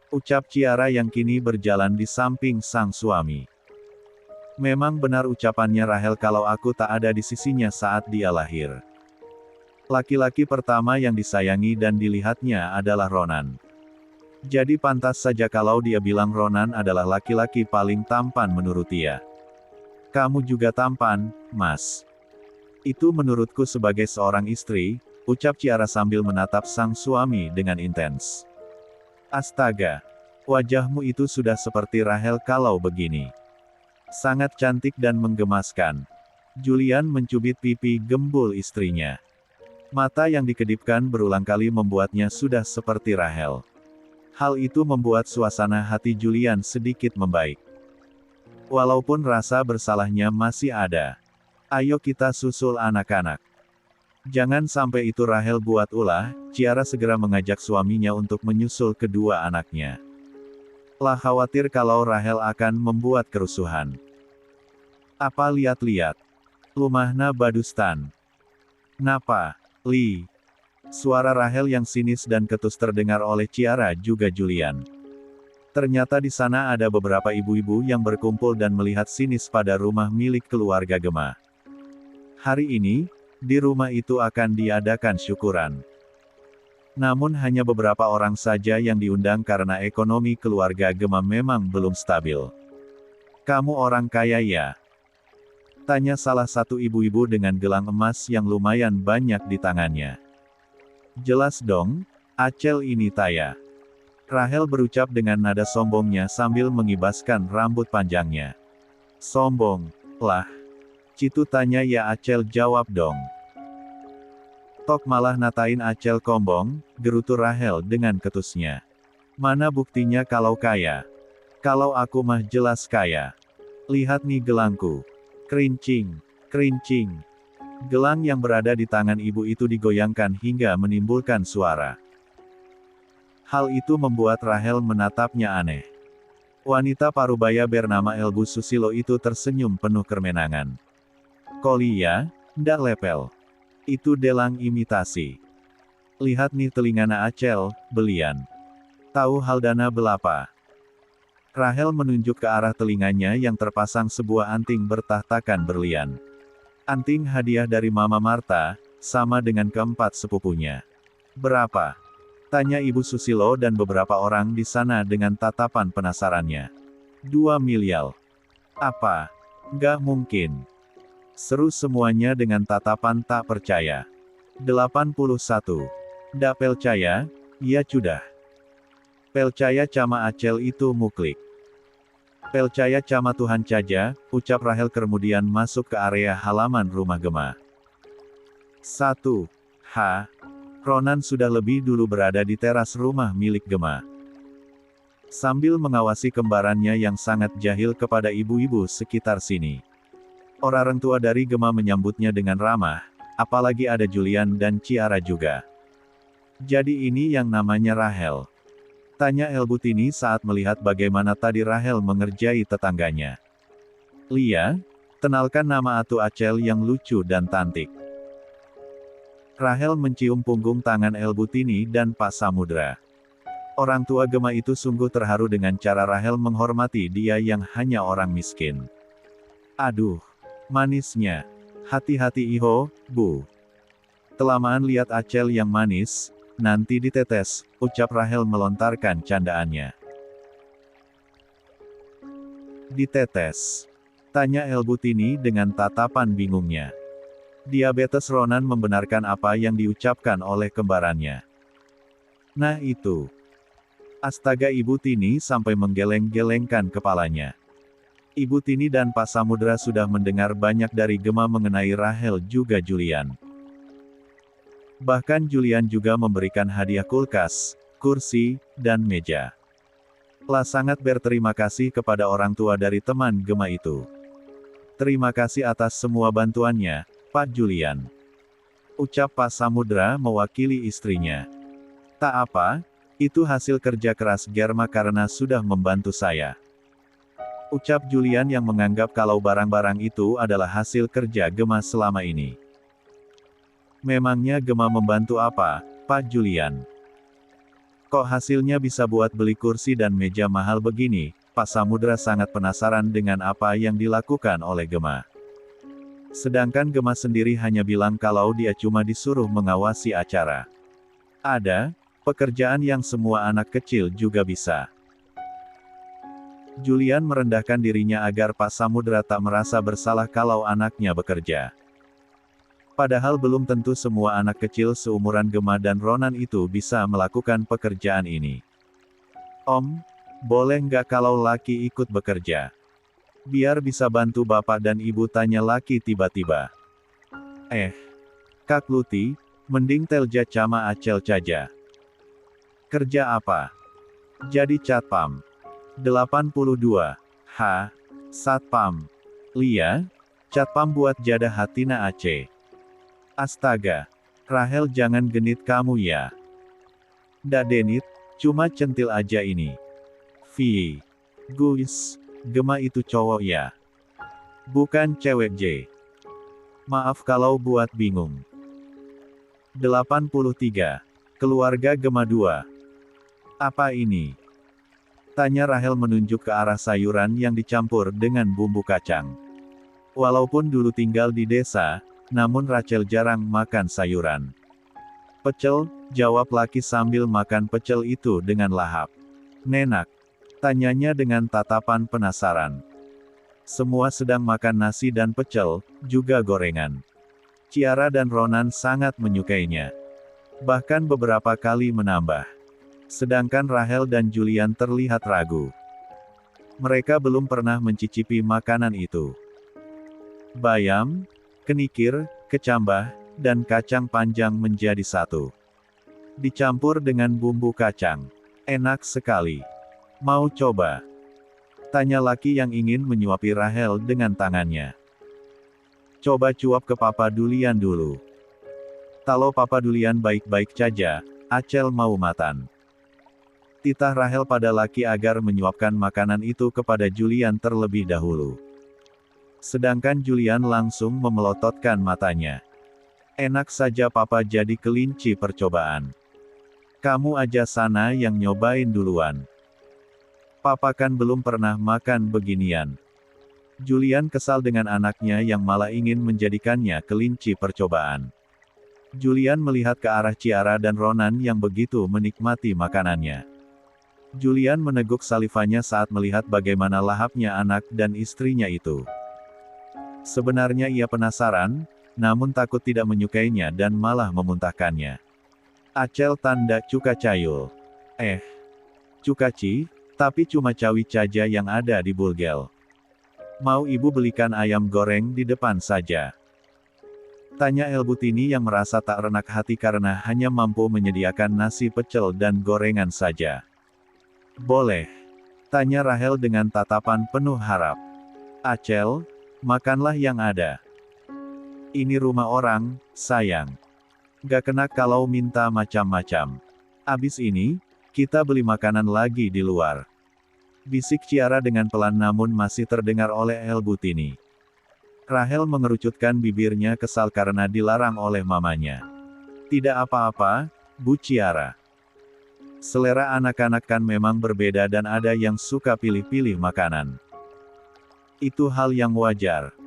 Speaker 1: Ucap Ciara yang kini berjalan di samping sang suami. Memang benar ucapannya Rahel kalau aku tak ada di sisinya saat dia lahir. Laki-laki pertama yang disayangi dan dilihatnya adalah Ronan. Jadi pantas saja kalau dia bilang Ronan adalah laki-laki paling tampan menurut dia. Kamu juga tampan, Mas. Itu menurutku sebagai seorang istri, ucap Ciara sambil menatap sang suami dengan intens. Astaga. Wajahmu itu sudah seperti Rahel kalau begini. Sangat cantik dan menggemaskan. Julian mencubit pipi gembul istrinya. Mata yang dikedipkan berulang kali membuatnya sudah seperti Rahel. Hal itu membuat suasana hati Julian sedikit membaik. Walaupun rasa bersalahnya masih ada. Ayo kita susul anak-anak. Jangan sampai itu Rahel buat ulah, Ciara segera mengajak suaminya untuk menyusul kedua anaknya. Lah khawatir kalau Rahel akan membuat kerusuhan. Apa lihat-lihat? Lumahna badustan. Napa, Li? Suara Rahel yang sinis dan ketus terdengar oleh Ciara juga Julian. Ternyata di sana ada beberapa ibu-ibu yang berkumpul dan melihat sinis pada rumah milik keluarga Gema. Hari ini, di rumah itu akan diadakan syukuran. Namun hanya beberapa orang saja yang diundang karena ekonomi keluarga Gema memang belum stabil. Kamu orang kaya ya? Tanya salah satu ibu-ibu dengan gelang emas yang lumayan banyak di tangannya. Jelas dong, Acel ini Taya. Rahel berucap dengan nada sombongnya sambil mengibaskan rambut panjangnya. Sombong, lah. Citu tanya ya Acel jawab dong. Tok malah natain Acel kombong, gerutu Rahel dengan ketusnya. Mana buktinya kalau kaya? Kalau aku mah jelas kaya. Lihat nih gelangku. Kerincing, kerincing. Gelang yang berada di tangan ibu itu digoyangkan hingga menimbulkan suara. Hal itu membuat Rahel menatapnya aneh. Wanita parubaya bernama Elbu Susilo itu tersenyum penuh kemenangan. Kolia, ndak lepel. Itu delang imitasi. Lihat nih telingana Acel, belian. Tahu Haldana belapa? Rahel menunjuk ke arah telinganya yang terpasang sebuah anting bertahtakan berlian. Anting hadiah dari Mama Marta, sama dengan keempat sepupunya. Berapa? Tanya Ibu Susilo dan beberapa orang di sana dengan tatapan penasarannya. 2 miliar. Apa? Nggak mungkin. Seru semuanya dengan tatapan tak percaya. 81. Ndak percaya? Ya sudah. Percaya cama Acel itu muklik. Percaya cama Tuhan caja, ucap Rahel kemudian masuk ke area halaman rumah Gema. 1. Ronan sudah lebih dulu berada di teras rumah milik Gema. Sambil mengawasi kembarannya yang sangat jahil kepada ibu-ibu sekitar sini. Orang tua dari Gema menyambutnya dengan ramah, apalagi ada Julian dan Ciara juga. Jadi ini yang namanya Rahel. Tanya El Butini saat melihat bagaimana tadi Rahel mengerjai tetangganya. Lia, kenalkan nama Atu Acel yang lucu dan cantik. Rahel mencium punggung tangan El Butini dan Pak Samudra. Orang tua Gema itu sungguh terharu dengan cara Rahel menghormati dia yang hanya orang miskin. Aduh, manisnya. Hati-hati Iho, Bu. Kelamaan lihat Acel yang manis, nanti ditetes, ucap Rahel melontarkan candaannya. Ditetes? Tanya El Butini dengan tatapan bingungnya. Diabetes Ronan membenarkan apa yang diucapkan oleh kembarannya. Nah itu. Astaga, Ibu Tini sampai menggeleng-gelengkan kepalanya. Ibu Tini dan Pak Samudra sudah mendengar banyak dari Gema mengenai Rahel juga Julian. Bahkan Julian juga memberikan hadiah kulkas, kursi, dan meja. La sangat berterima kasih kepada orang tua dari teman Gema itu. Terima kasih atas semua bantuannya, Pak Julian. Ucap Pak Samudra mewakili istrinya. Tak apa, itu hasil kerja keras Germa karena sudah membantu saya. Ucap Julian yang menganggap kalau barang-barang itu adalah hasil kerja Gema selama ini. Memangnya Gema membantu apa, Pak Julian? Kok hasilnya bisa buat beli kursi dan meja mahal begini? Pak Samudra sangat penasaran dengan apa yang dilakukan oleh Gema. Sedangkan Gema sendiri hanya bilang kalau dia cuma disuruh mengawasi acara. Ada pekerjaan yang semua anak kecil juga bisa. Julian merendahkan dirinya agar Pak Samudra tak merasa bersalah kalau anaknya bekerja. Padahal belum tentu semua anak kecil seumuran Gema dan Ronan itu bisa melakukan pekerjaan ini. Om, boleh nggak kalau Laki ikut bekerja? Biar bisa bantu Bapak dan Ibu, tanya Laki tiba-tiba. Kak Luti, mending telja cama Acel caja. Kerja apa? Jadi catpam. 82. Satpam. Lia, catpam buat jadah Hatina Aceh. Astaga, Rahel jangan genit kamu ya. Ndak denit, cuma centil aja ini. Guys, Gema itu cowok ya. Bukan cewek J. Maaf kalau buat bingung. 83. Keluarga Gema 2. Apa ini? Tanya Rahel menunjuk ke arah sayuran yang dicampur dengan bumbu kacang. Walaupun dulu tinggal di desa, namun Rachel jarang makan sayuran. Pecel, jawab Laki sambil makan pecel itu dengan lahap. Nenak? Tanyanya dengan tatapan penasaran. Semua sedang makan nasi dan pecel, juga gorengan. Ciara dan Ronan sangat menyukainya. Bahkan beberapa kali menambah. Sedangkan Rahel dan Julian terlihat ragu. Mereka belum pernah mencicipi makanan itu. Bayam, kenikir, kecambah, dan kacang panjang menjadi satu. Dicampur dengan bumbu kacang. Enak sekali. Mau coba? Tanya Laki yang ingin menyuapi Rahel dengan tangannya. Coba cuap ke Papa Dulian dulu. Kalau Papa Dulian baik-baik saja, Acel mau makan. Titah Rahel pada Laki agar menyuapkan makanan itu kepada Julian terlebih dahulu. Sedangkan Julian langsung memelototkan matanya. Enak saja Papa jadi kelinci percobaan. Kamu aja sana yang nyobain duluan. Papa kan belum pernah makan beginian. Julian kesal dengan anaknya yang malah ingin menjadikannya kelinci percobaan. Julian melihat ke arah Ciara dan Ronan yang begitu menikmati makanannya. Julian meneguk salivanya saat melihat bagaimana lahapnya anak dan istrinya itu. Sebenarnya ia penasaran, namun takut tidak menyukainya dan malah memuntahkannya. Acel tanda cuka cayul. Cukaci, tapi cuma cawi caja yang ada di Bulgel. Mau ibu belikan ayam goreng di depan saja? Tanya El Butini yang merasa tak renak hati karena hanya mampu menyediakan nasi pecel dan gorengan saja. Boleh. Tanya Rahel dengan tatapan penuh harap. Acel, makanlah yang ada. Ini rumah orang, sayang. Gak kena kalau minta macam-macam. Abis ini, Kita beli makanan lagi di luar. Bisik Ciara dengan pelan namun masih terdengar oleh El Butini. Rahel mengerucutkan bibirnya kesal karena dilarang oleh mamanya. Tidak apa-apa, Bu Ciara. Selera anak-anak kan memang berbeda dan ada yang suka pilih-pilih makanan. Itu hal yang wajar.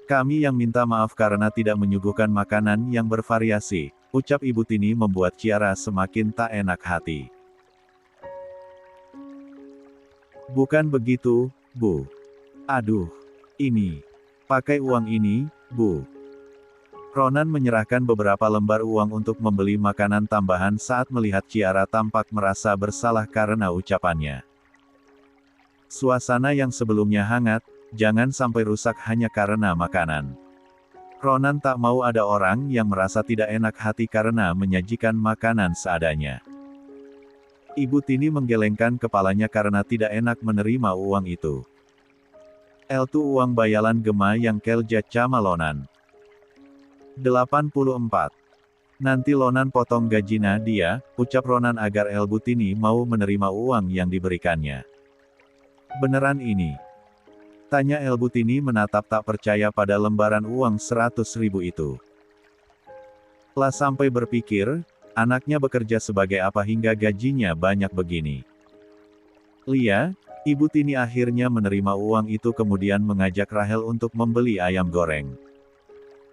Speaker 1: Kami yang minta maaf karena tidak menyuguhkan makanan yang bervariasi, ucap Ibu Tini membuat Ciara semakin tak enak hati. Bukan begitu, Bu. Aduh. Ini. Pakai uang ini, Bu. Ronan menyerahkan beberapa lembar uang untuk membeli makanan tambahan saat melihat Ciara tampak merasa bersalah karena ucapannya. Suasana yang sebelumnya hangat, jangan sampai rusak hanya karena makanan. Ronan tak mau ada orang yang merasa tidak enak hati karena menyajikan makanan seadanya. Ibu Tini menggelengkan kepalanya karena tidak enak menerima uang itu. Itu uang bayalan Gema yang Kelja cama Lonan. 84. Nanti Lonan potong gajina dia, ucap Ronan agar El Butini mau menerima uang yang diberikannya. Beneran ini? Tanya El Butini menatap tak percaya pada lembaran uang 100.000 itu. Lah sampai berpikir, anaknya bekerja sebagai apa hingga gajinya banyak begini. Lia, Ibu Tini akhirnya menerima uang itu kemudian mengajak Rahel untuk membeli ayam goreng.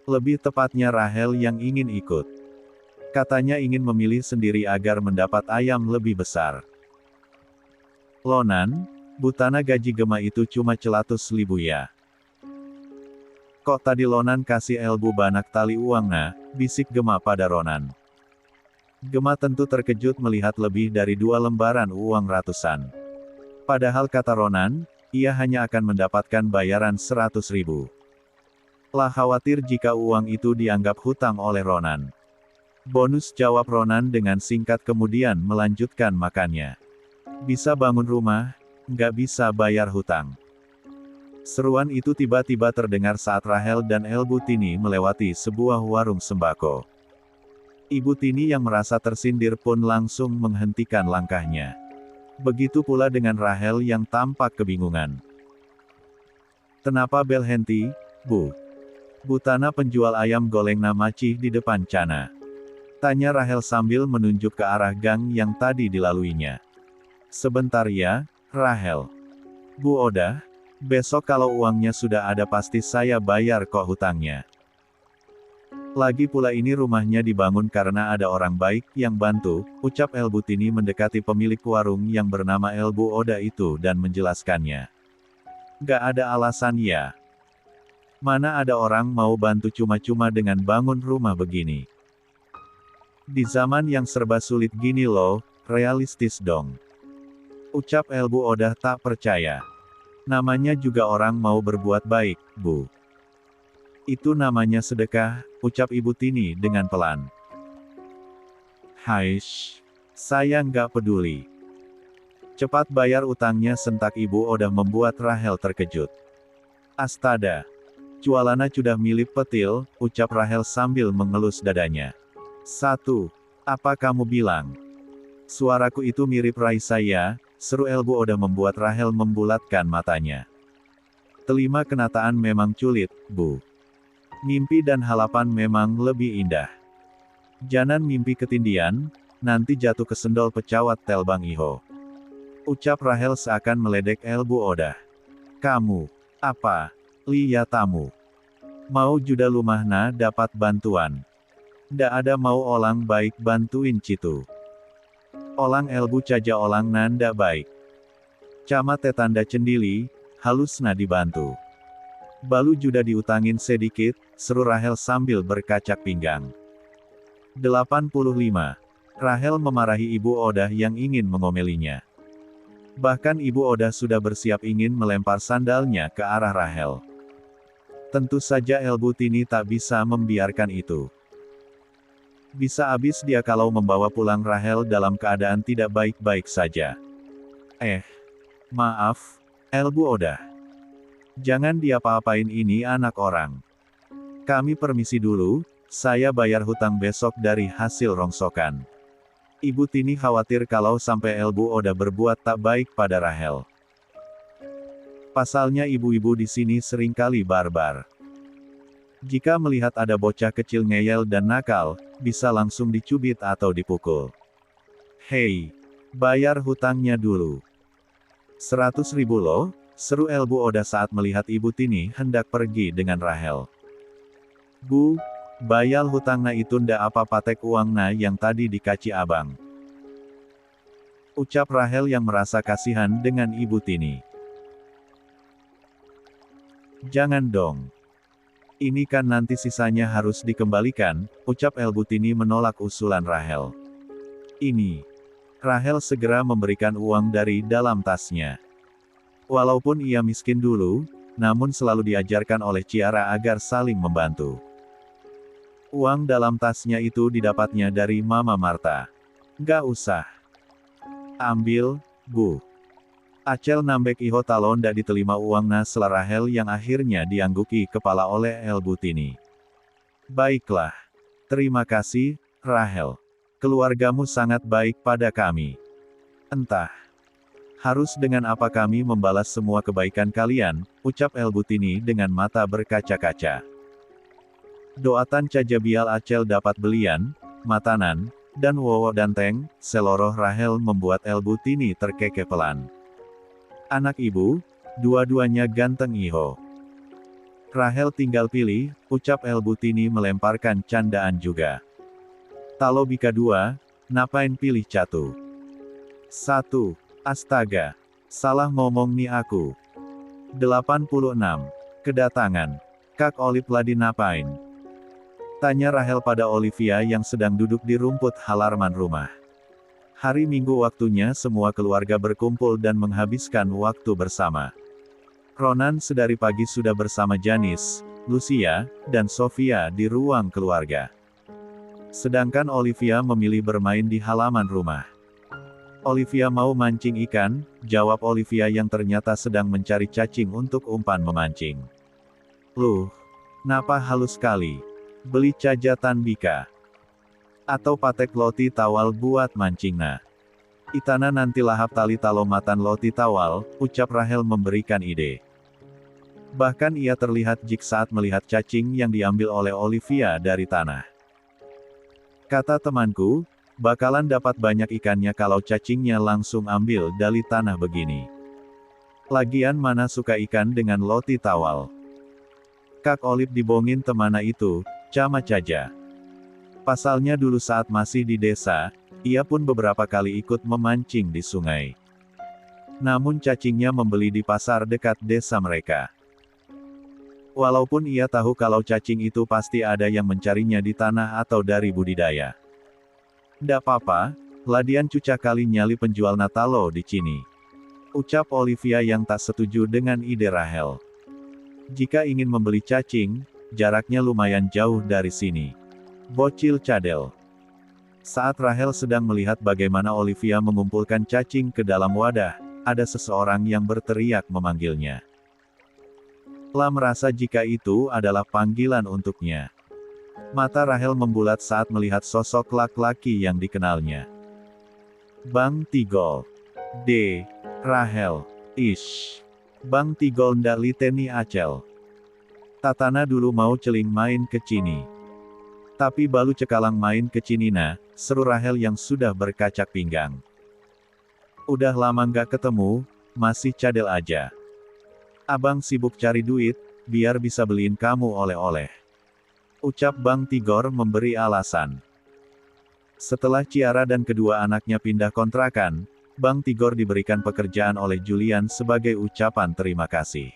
Speaker 1: Lebih tepatnya Rahel yang ingin ikut. Katanya ingin memilih sendiri agar mendapat ayam lebih besar. Lonan, butana gaji Gema itu cuma 100.000 ya. Kok tadi Lonan kasih Elbu banak tali uang nah, bisik Gema pada Ronan. Gema tentu terkejut melihat lebih dari 2 lembaran uang ratusan. Padahal kata Ronan, ia hanya akan mendapatkan bayaran 100.000. Lah khawatir jika uang itu dianggap hutang oleh Ronan. Bonus jawab Ronan dengan singkat kemudian melanjutkan makannya. Bisa bangun rumah, nggak bisa bayar hutang. Seruan itu tiba-tiba terdengar saat Rahel dan El Butini melewati sebuah warung sembako. Ibu Tini yang merasa tersindir pun langsung menghentikan langkahnya. Begitu pula dengan Rahel yang tampak kebingungan. Kenapa bel henti, Bu? Butana penjual ayam goleng Namacih di depan Cana. Tanya Rahel sambil menunjuk ke arah gang yang tadi dilaluinya. Sebentar ya, Rahel. Bu Odah, besok kalau uangnya sudah ada pasti saya bayar kok hutangnya. Lagi pula ini rumahnya dibangun karena ada orang baik yang bantu, ucap El Butini mendekati pemilik warung yang bernama El Bu Odah itu dan menjelaskannya. Gak ada alasan ya. Mana ada orang mau bantu cuma-cuma dengan bangun rumah begini. Di zaman yang serba sulit gini loh, realistis dong. Ucap El Bu Odah tak percaya. Namanya juga orang mau berbuat baik, Bu. Itu namanya sedekah, ucap Ibu Tini dengan pelan. Haish, saya nggak peduli. Cepat bayar utangnya sentak Ibu Odah membuat Rahel terkejut. Astada. Jualana sudah milip petil, ucap Rahel sambil mengelus dadanya. 1. Apa kamu bilang? Suaraku itu mirip Raisa ya, seru El Bu Odah membuat Rahel membulatkan matanya. Telima kenataan memang culit, Bu. Mimpi dan halapan memang lebih indah. Jangan mimpi ketindian, nanti jatuh ke sendol pecawat tel Bang Iho. Ucap Rahel seakan meledek El Bu Odah. Kamu, apa? Liya tamu. Mau juda lumahna dapat bantuan. Ndak ada mau olang baik bantuin citu. Olang elbu caja olang nanda baik. Cama tetanda cendili, halusna dibantu. Balu juda diutangin sedikit, seru Rahel sambil berkacak pinggang. 85. Rahel memarahi Ibu Odah yang ingin mengomelinya. Bahkan Ibu Odah sudah bersiap ingin melempar sandalnya ke arah Rahel. Tentu saja El Butini tak bisa membiarkan itu. Bisa habis dia kalau membawa pulang Rahel dalam keadaan tidak baik-baik saja. Maaf, El Bu Odah. Jangan diapa-apain ini anak orang. Kami permisi dulu, saya bayar hutang besok dari hasil rongsokan. Ibu Tini khawatir kalau sampai Elbu Oda berbuat tak baik pada Rahel. Pasalnya ibu-ibu di sini seringkali barbar. Jika melihat ada bocah kecil ngeyel dan nakal, bisa langsung dicubit atau dipukul. Hei, bayar hutangnya dulu. 100.000 loh, seru Elbu Oda saat melihat Ibu Tini hendak pergi dengan Rahel. Bu, bayal hutangna itu ndak apa patek uangna yang tadi dikaci abang. Ucap Rahel yang merasa kasihan dengan Ibu Tini. Jangan dong. Ini kan nanti sisanya harus dikembalikan, ucap Elbu Tini menolak usulan Rahel. Ini. Rahel segera memberikan uang dari dalam tasnya. Walaupun ia miskin dulu, namun selalu diajarkan oleh Ciara agar saling membantu. Uang dalam tasnya itu didapatnya dari Mama Marta. Gak usah. Ambil, Bu. Acel nambek iho talon dak diterima uangna sela Rahel yang akhirnya diangguki kepala oleh Elbu Tini. Baiklah. Terima kasih, Rahel. Keluargamu sangat baik pada kami. Entah. Harus dengan apa kami membalas semua kebaikan kalian, ucap Elbu Tini dengan mata berkaca-kaca. Doatan cajabial Acel dapat belian, matanan, dan wowo danteng, seloroh Rahel membuat Elbu Tini terkekepelan. Anak ibu, dua-duanya ganteng iho. Rahel tinggal pilih, ucap Elbu Tini melemparkan candaan juga. Talo bika dua, napain pilih catu? 1. Astaga. Salah ngomong nih aku. 86. Kedatangan. Kak Olip ladi napain? Tanya Rahel pada Olivia yang sedang duduk di rumput halaman rumah. Hari Minggu waktunya semua keluarga berkumpul dan menghabiskan waktu bersama. Ronan sedari pagi sudah bersama Janice, Lucia, dan Sofia di ruang keluarga. Sedangkan Olivia memilih bermain di halaman rumah. Olivia mau mancing ikan, jawab Olivia yang ternyata sedang mencari cacing untuk umpan memancing. Luh, napa halus sekali. Beli cajatan bika. Atau patek loti tawal buat mancingna. Itana nanti lahap tali talomatan loti tawal, ucap Rahel memberikan ide. Bahkan ia terlihat jik saat melihat cacing yang diambil oleh Olivia dari tanah. Kata temanku, bakalan dapat banyak ikannya kalau cacingnya langsung ambil dari tanah begini. Lagian mana suka ikan dengan loti tawal. Kak Olip dibongin temana itu, cama caja. Pasalnya dulu saat masih di desa, ia pun beberapa kali ikut memancing di sungai. Namun cacingnya membeli di pasar dekat desa mereka. Walaupun ia tahu kalau cacing itu pasti ada yang mencarinya di tanah atau dari budidaya. Ndak apa-apa, ladian cucah kali nyali penjual Natalo di sini. Ucap Olivia yang tak setuju dengan ide Rahel. Jika ingin membeli cacing, jaraknya lumayan jauh dari sini. Bocil cadel. Saat Rahel sedang melihat bagaimana Olivia mengumpulkan cacing ke dalam wadah, ada seseorang yang berteriak memanggilnya. Lah merasa jika itu adalah panggilan untuknya. Mata Rahel membulat saat melihat sosok laki-laki yang dikenalnya. Bang Tigol. D. Rahel. Ish. Bang Tigol ndak liteni Acel. Tatana dulu mau celing main ke sini. Tapi balu cekalang main ke Cinina, seru Rahel yang sudah berkacak pinggang. Udah lama nggak ketemu, masih cadel aja. Abang sibuk cari duit, biar bisa beliin kamu oleh-oleh. Ucap Bang Tigor memberi alasan. Setelah Ciara dan kedua anaknya pindah kontrakan, Bang Tigor diberikan pekerjaan oleh Julian sebagai ucapan terima kasih.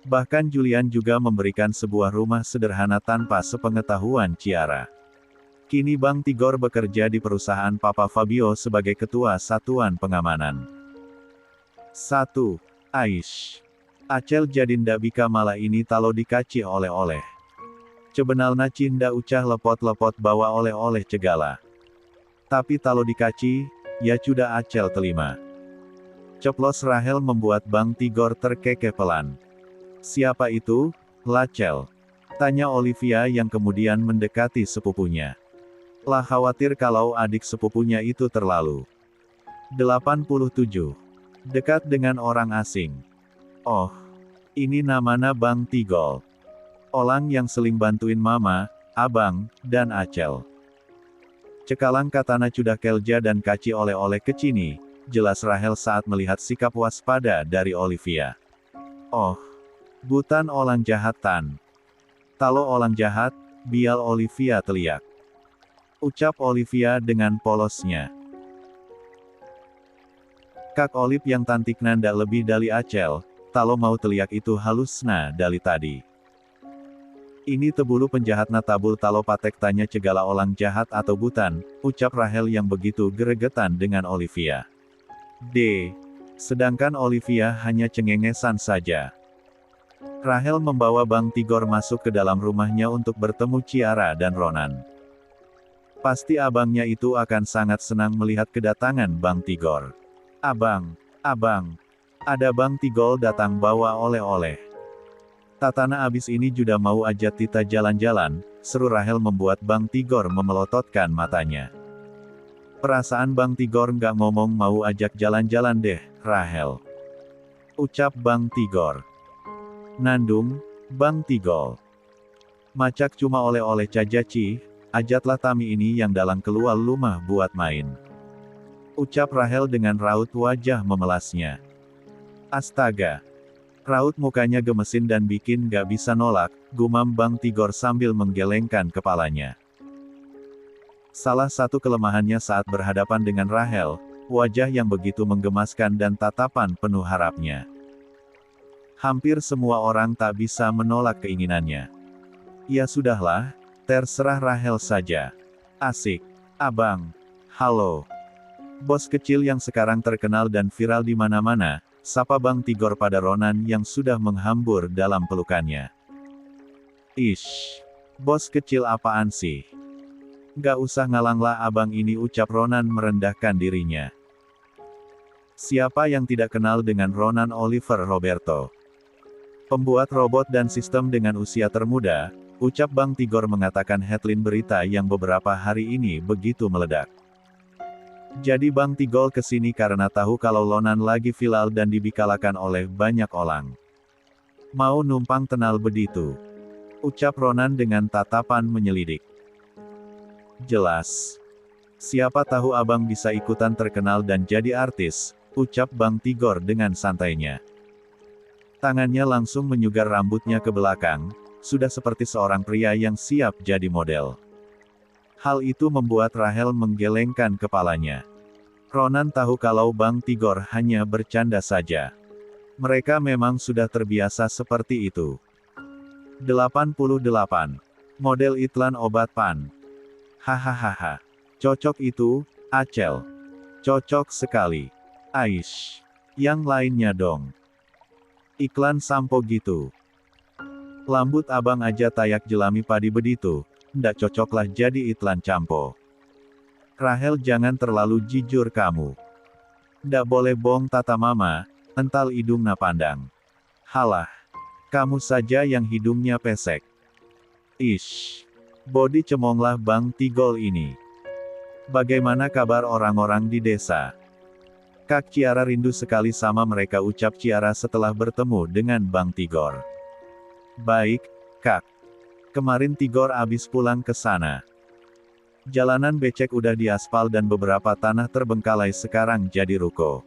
Speaker 1: Bahkan Julian juga memberikan sebuah rumah sederhana tanpa sepengetahuan Ciara. Kini Bang Tigor bekerja di perusahaan Papa Fabio sebagai ketua satuan pengamanan. 1. Aish. Acel jadi ndak bika malah ini talo dikaci oleh-oleh. Cebenalna cinda ucah lepot-lepot bawa oleh-oleh cegala. Tapi talo dikaci, ya cuda Acel telima. Ceplos Rahel membuat Bang Tigor terkekepelan. Siapa itu, Lacel? Tanya Olivia yang kemudian mendekati sepupunya. Lah khawatir kalau adik sepupunya itu terlalu 87. Dekat dengan orang asing. Oh, ini namanya Bang Tigol. Orang yang seling bantuin mama, abang, dan Acel. Cekalang katana cudah Kelja dan kaci oleh-oleh ke Cini, jelas Rahel saat melihat sikap waspada dari Olivia. Oh, bukan orang jahat tan. Kalau orang jahat, biar Olivia teriak. Ucap Olivia dengan polosnya. Kak Olive yang tantik nanda lebih dari Acel, talo mau teriak itu halusna dari tadi. Ini tebulu penjahat na tabul talo patek tanya cegala orang jahat atau butan, ucap Rahel yang begitu geregetan dengan Olivia. Sedangkan Olivia hanya cengengesan saja. Rahel membawa Bang Tigor masuk ke dalam rumahnya untuk bertemu Ciara dan Ronan. Pasti abangnya itu akan sangat senang melihat kedatangan Bang Tigor. Abang, ada Bang Tigol datang bawa oleh-oleh. Tatana abis ini juga mau ajak Tita jalan-jalan, seru Rahel membuat Bang Tigor memelototkan matanya. Perasaan Bang Tigor nggak ngomong mau ajak jalan-jalan deh, Rahel. Ucap Bang Tigor. Nandung, Bang Tigol. Macak cuma oleh-oleh cajaci, ajatlah Tami ini yang dalang keluar rumah buat main. Ucap Rahel dengan raut wajah memelasnya. Astaga. Raut mukanya gemesin dan bikin gak bisa nolak, gumam Bang Tigor sambil menggelengkan kepalanya. Salah satu kelemahannya saat berhadapan dengan Rahel, wajah yang begitu menggemaskan dan tatapan penuh harapnya. Hampir semua orang tak bisa menolak keinginannya. Ya sudahlah, terserah Rahel saja. Asik. Abang. Halo. Bos kecil yang sekarang terkenal dan viral di mana-mana, sapa Bang Tigor pada Ronan yang sudah menghambur dalam pelukannya. Ish, bos kecil apaan sih? Gak usah ngalanglah abang ini, ucap Ronan merendahkan dirinya. Siapa yang tidak kenal dengan Ronan Oliver Roberto? Pembuat robot dan sistem dengan usia termuda, ucap Bang Tigor mengatakan headline berita yang beberapa hari ini begitu meledak. Jadi Bang Tigol kesini karena tahu kalau Ronan lagi viral dan dibicarakan oleh banyak orang. Mau numpang tenal begitu? Ucap Ronan dengan tatapan menyelidik. Jelas. Siapa tahu abang bisa ikutan terkenal dan jadi artis, ucap Bang Tigor dengan santainya. Tangannya langsung menyugar rambutnya ke belakang, sudah seperti seorang pria yang siap jadi model. Hal itu membuat Rahel menggelengkan kepalanya. Ronan tahu kalau Bang Tigor hanya bercanda saja. Mereka memang sudah terbiasa seperti itu. 88. Model iklan obat pan. Hahaha. Cocok itu, Acel. Cocok sekali. Aish. Yang lainnya dong. Iklan sampo gitu. Lambut abang aja tayak jelami padi begitu, ndak cocoklah jadi iklan campo. Rahel jangan terlalu jujur kamu. Ndak boleh bohong tata mama, ental hidung na pandang. Halah. Kamu saja yang hidungnya pesek. Ish. Body cemonglah Bang Tigol ini. Bagaimana kabar orang-orang di desa? Kak Ciara rindu sekali sama mereka, ucap Ciara setelah bertemu dengan Bang Tigor. Baik, Kak. Kemarin Tigor abis pulang ke sana. Jalanan becek udah diaspal dan beberapa tanah terbengkalai sekarang jadi ruko.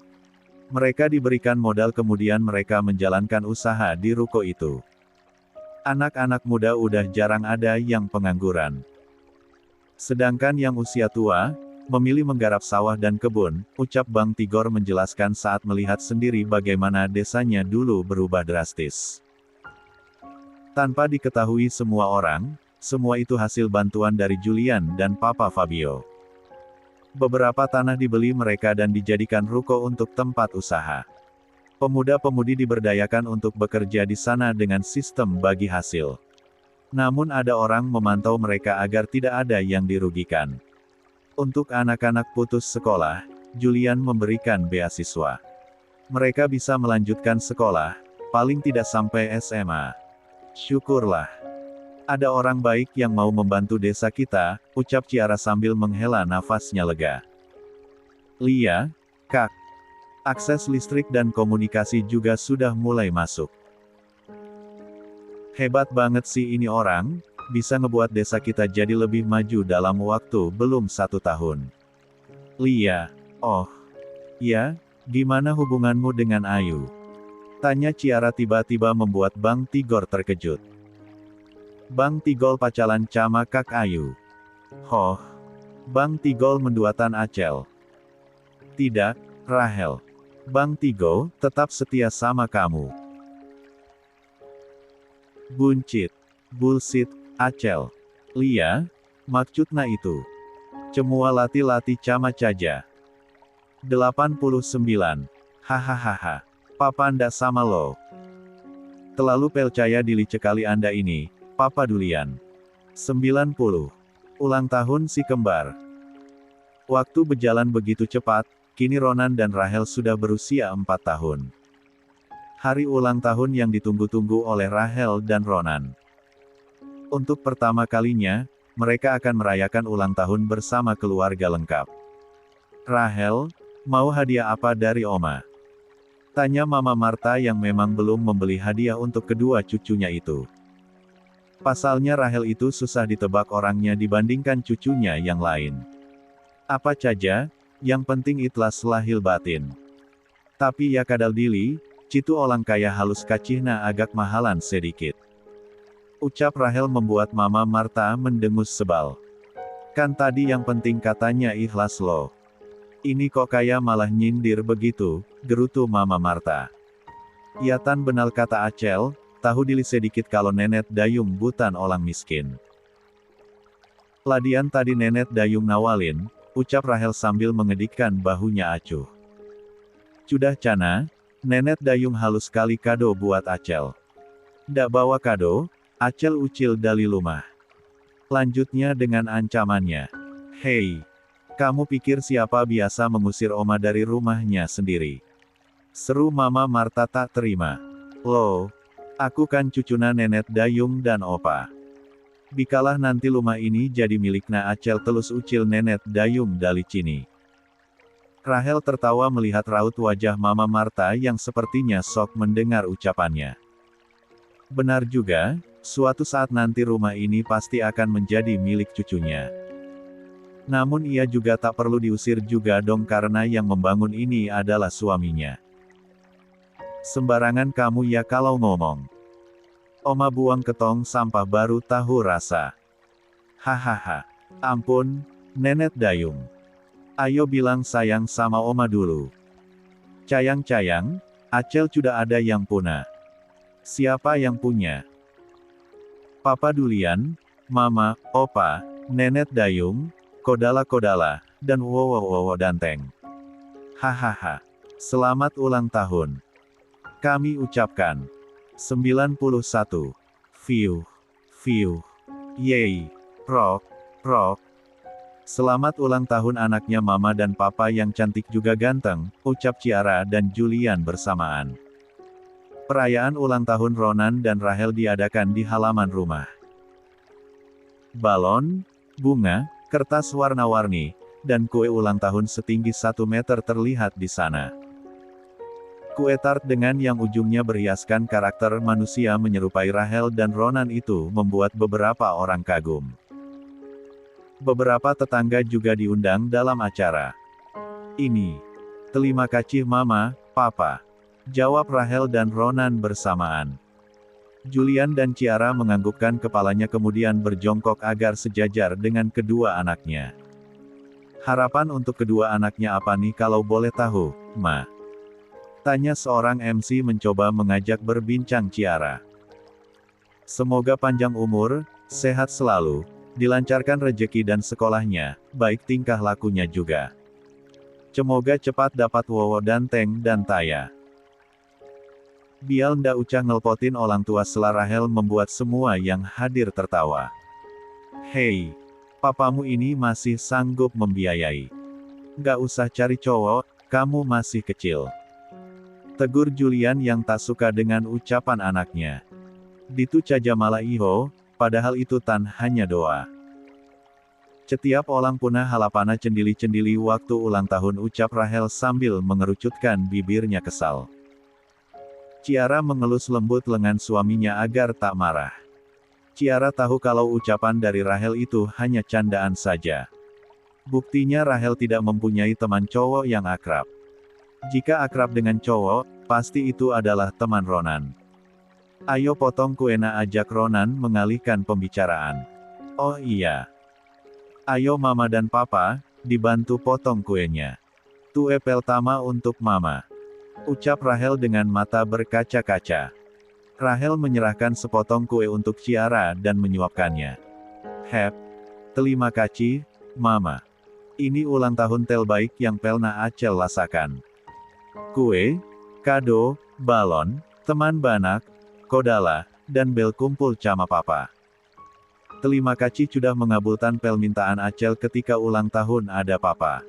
Speaker 1: Mereka diberikan modal kemudian mereka menjalankan usaha di ruko itu. Anak-anak muda udah jarang ada yang pengangguran. Sedangkan yang usia tua, memilih menggarap sawah dan kebun, ucap Bang Tigor menjelaskan saat melihat sendiri bagaimana desanya dulu berubah drastis. Tanpa diketahui semua orang, semua itu hasil bantuan dari Julian dan Papa Fabio. Beberapa tanah dibeli mereka dan dijadikan ruko untuk tempat usaha. Pemuda-pemudi diberdayakan untuk bekerja di sana dengan sistem bagi hasil. Namun ada orang memantau mereka agar tidak ada yang dirugikan. Untuk anak-anak putus sekolah, Julian memberikan beasiswa. Mereka bisa melanjutkan sekolah, paling tidak sampai SMA. Syukurlah. Ada orang baik yang mau membantu desa kita, ucap Ciara sambil menghela nafasnya lega. Lia, Kak. Akses listrik dan komunikasi juga sudah mulai masuk. Hebat banget sih ini orang, bisa ngebuat desa kita jadi lebih maju dalam waktu belum 1 tahun. Lia, oh. Ya, gimana hubunganmu dengan Ayu? Tanya Ciara tiba-tiba membuat Bang Tigor terkejut. Bang Tigol pacalan sama Kak Ayu. Hoh. Bang Tigol menduatan Acel. Tidak, Rahel. Bang Tigo, tetap setia sama kamu. Buncit. Bullshit, Acel. Lia, maksudna itu. Cemua lati-lati cama caja. 89. Hahaha. Papa ndak sama lo. Terlalu percaya diri sekali Anda ini, Papa Dulian. 90. Ulang tahun si kembar. Waktu berjalan begitu cepat, kini Ronan dan Rahel sudah berusia 4 tahun. Hari ulang tahun yang ditunggu-tunggu oleh Rahel dan Ronan. Untuk pertama kalinya, mereka akan merayakan ulang tahun bersama keluarga lengkap. Rahel, mau hadiah apa dari Oma? Tanya Mama Marta yang memang belum membeli hadiah untuk kedua cucunya itu. Pasalnya Rahel itu susah ditebak orangnya dibandingkan cucunya yang lain. Apa saja, yang penting ikhlas lahir batin. Tapi ya kadal dili, citu orang kaya halus kacihna agak mahalan sedikit. Ucap Rahel membuat Mama Marta mendengus sebal. Kan tadi yang penting katanya ikhlas loh. Ini kok kaya malah nyindir begitu, gerutu Mama Marta. Ya tan benal kata Acel, tahu dili sedikit kalau nenek dayung butan orang miskin. Ladian tadi nenek dayung nawalin, ucap Rahel sambil mengedikkan bahunya acuh. Sudah cana, nenek dayung halus sekali kado buat Acel. Ndak bawa kado, Acel ucil dari rumah. Lanjutnya dengan ancamannya. Hei, kamu pikir siapa biasa mengusir Oma dari rumahnya sendiri? Seru Mama Marta tak terima. Loh, aku kan cucuna nenek dayung dan opa. Bikalah nanti rumah ini jadi milikna Acel telus ucil nenek dayung dari Cini. Rahel tertawa melihat raut wajah Mama Marta yang sepertinya sok mendengar ucapannya. Benar juga, suatu saat nanti rumah ini pasti akan menjadi milik cucunya. Namun ia juga tak perlu diusir juga dong karena yang membangun ini adalah suaminya. Sembarangan kamu ya kalau ngomong. Oma buang ke tong sampah baru tahu rasa. Hahaha. Ampun, nenek dayung. Ayo bilang sayang sama Oma dulu. Cayang-cayang, Acel sudah ada yang punah. Siapa yang punya? Papa Dulian, Mama, Opa, nenek dayung, kodala-kodala, dan wowo-wowo danteng. Hahaha. Selamat ulang tahun. Kami ucapkan. 91. View. View. Yeay. Rock. Rock. Selamat ulang tahun anaknya Mama dan Papa yang cantik juga ganteng, ucap Ciara dan Julian bersamaan. Perayaan ulang tahun Ronan dan Rahel diadakan di halaman rumah. Balon, bunga, kertas warna-warni, dan kue ulang tahun setinggi 1 meter terlihat di sana. Kue tart dengan yang ujungnya berhiaskan karakter manusia menyerupai Rahel dan Ronan itu membuat beberapa orang kagum. Beberapa tetangga juga diundang dalam acara. Ini. Terima kasih Mama, Papa. Jawab Rahel dan Ronan bersamaan. Julian dan Ciara menganggukkan kepalanya kemudian berjongkok agar sejajar dengan kedua anaknya. Harapan untuk kedua anaknya apa nih kalau boleh tahu, Ma? Tanya seorang MC mencoba mengajak berbincang Ciara. Semoga panjang umur, sehat selalu, dilancarkan rejeki dan sekolahnya, baik tingkah lakunya juga. Semoga cepat dapat wowo danteng dan taya. Bial ndak ucah ngelpotin orang tua sela Rahel membuat semua yang hadir tertawa. Hei, papamu ini masih sanggup membiayai. Nggak usah cari cowok, kamu masih kecil. Tegur Julian yang tak suka dengan ucapan anaknya. Ditu caja malah iho, padahal itu tan hanya doa. Setiap orang punah halapana cendili-cendili waktu ulang tahun, ucap Rachel sambil mengerucutkan bibirnya kesal. Ciara mengelus lembut lengan suaminya agar tak marah. Ciara tahu kalau ucapan dari Rachel itu hanya candaan saja. Buktinya Rachel tidak mempunyai teman cowok yang akrab. Jika akrab dengan cowok, pasti itu adalah teman Ronan. Ayo potong kuena, ajak Ronan mengalihkan pembicaraan. Oh iya. Ayo mama dan papa, dibantu potong kuenya. Tue pertama untuk mama. Ucap Rachel dengan mata berkaca-kaca. Rachel menyerahkan sepotong kue untuk Ciara dan menyuapkannya. Terima kasih, mama. Ini ulang tahun terbaik yang pernah Acel rasakan. Kue, kado, balon, teman banak, kodala, dan bel kumpul sama papa. Terima kasih sudah mengabulkan permintaan Acel ketika ulang tahun ada papa.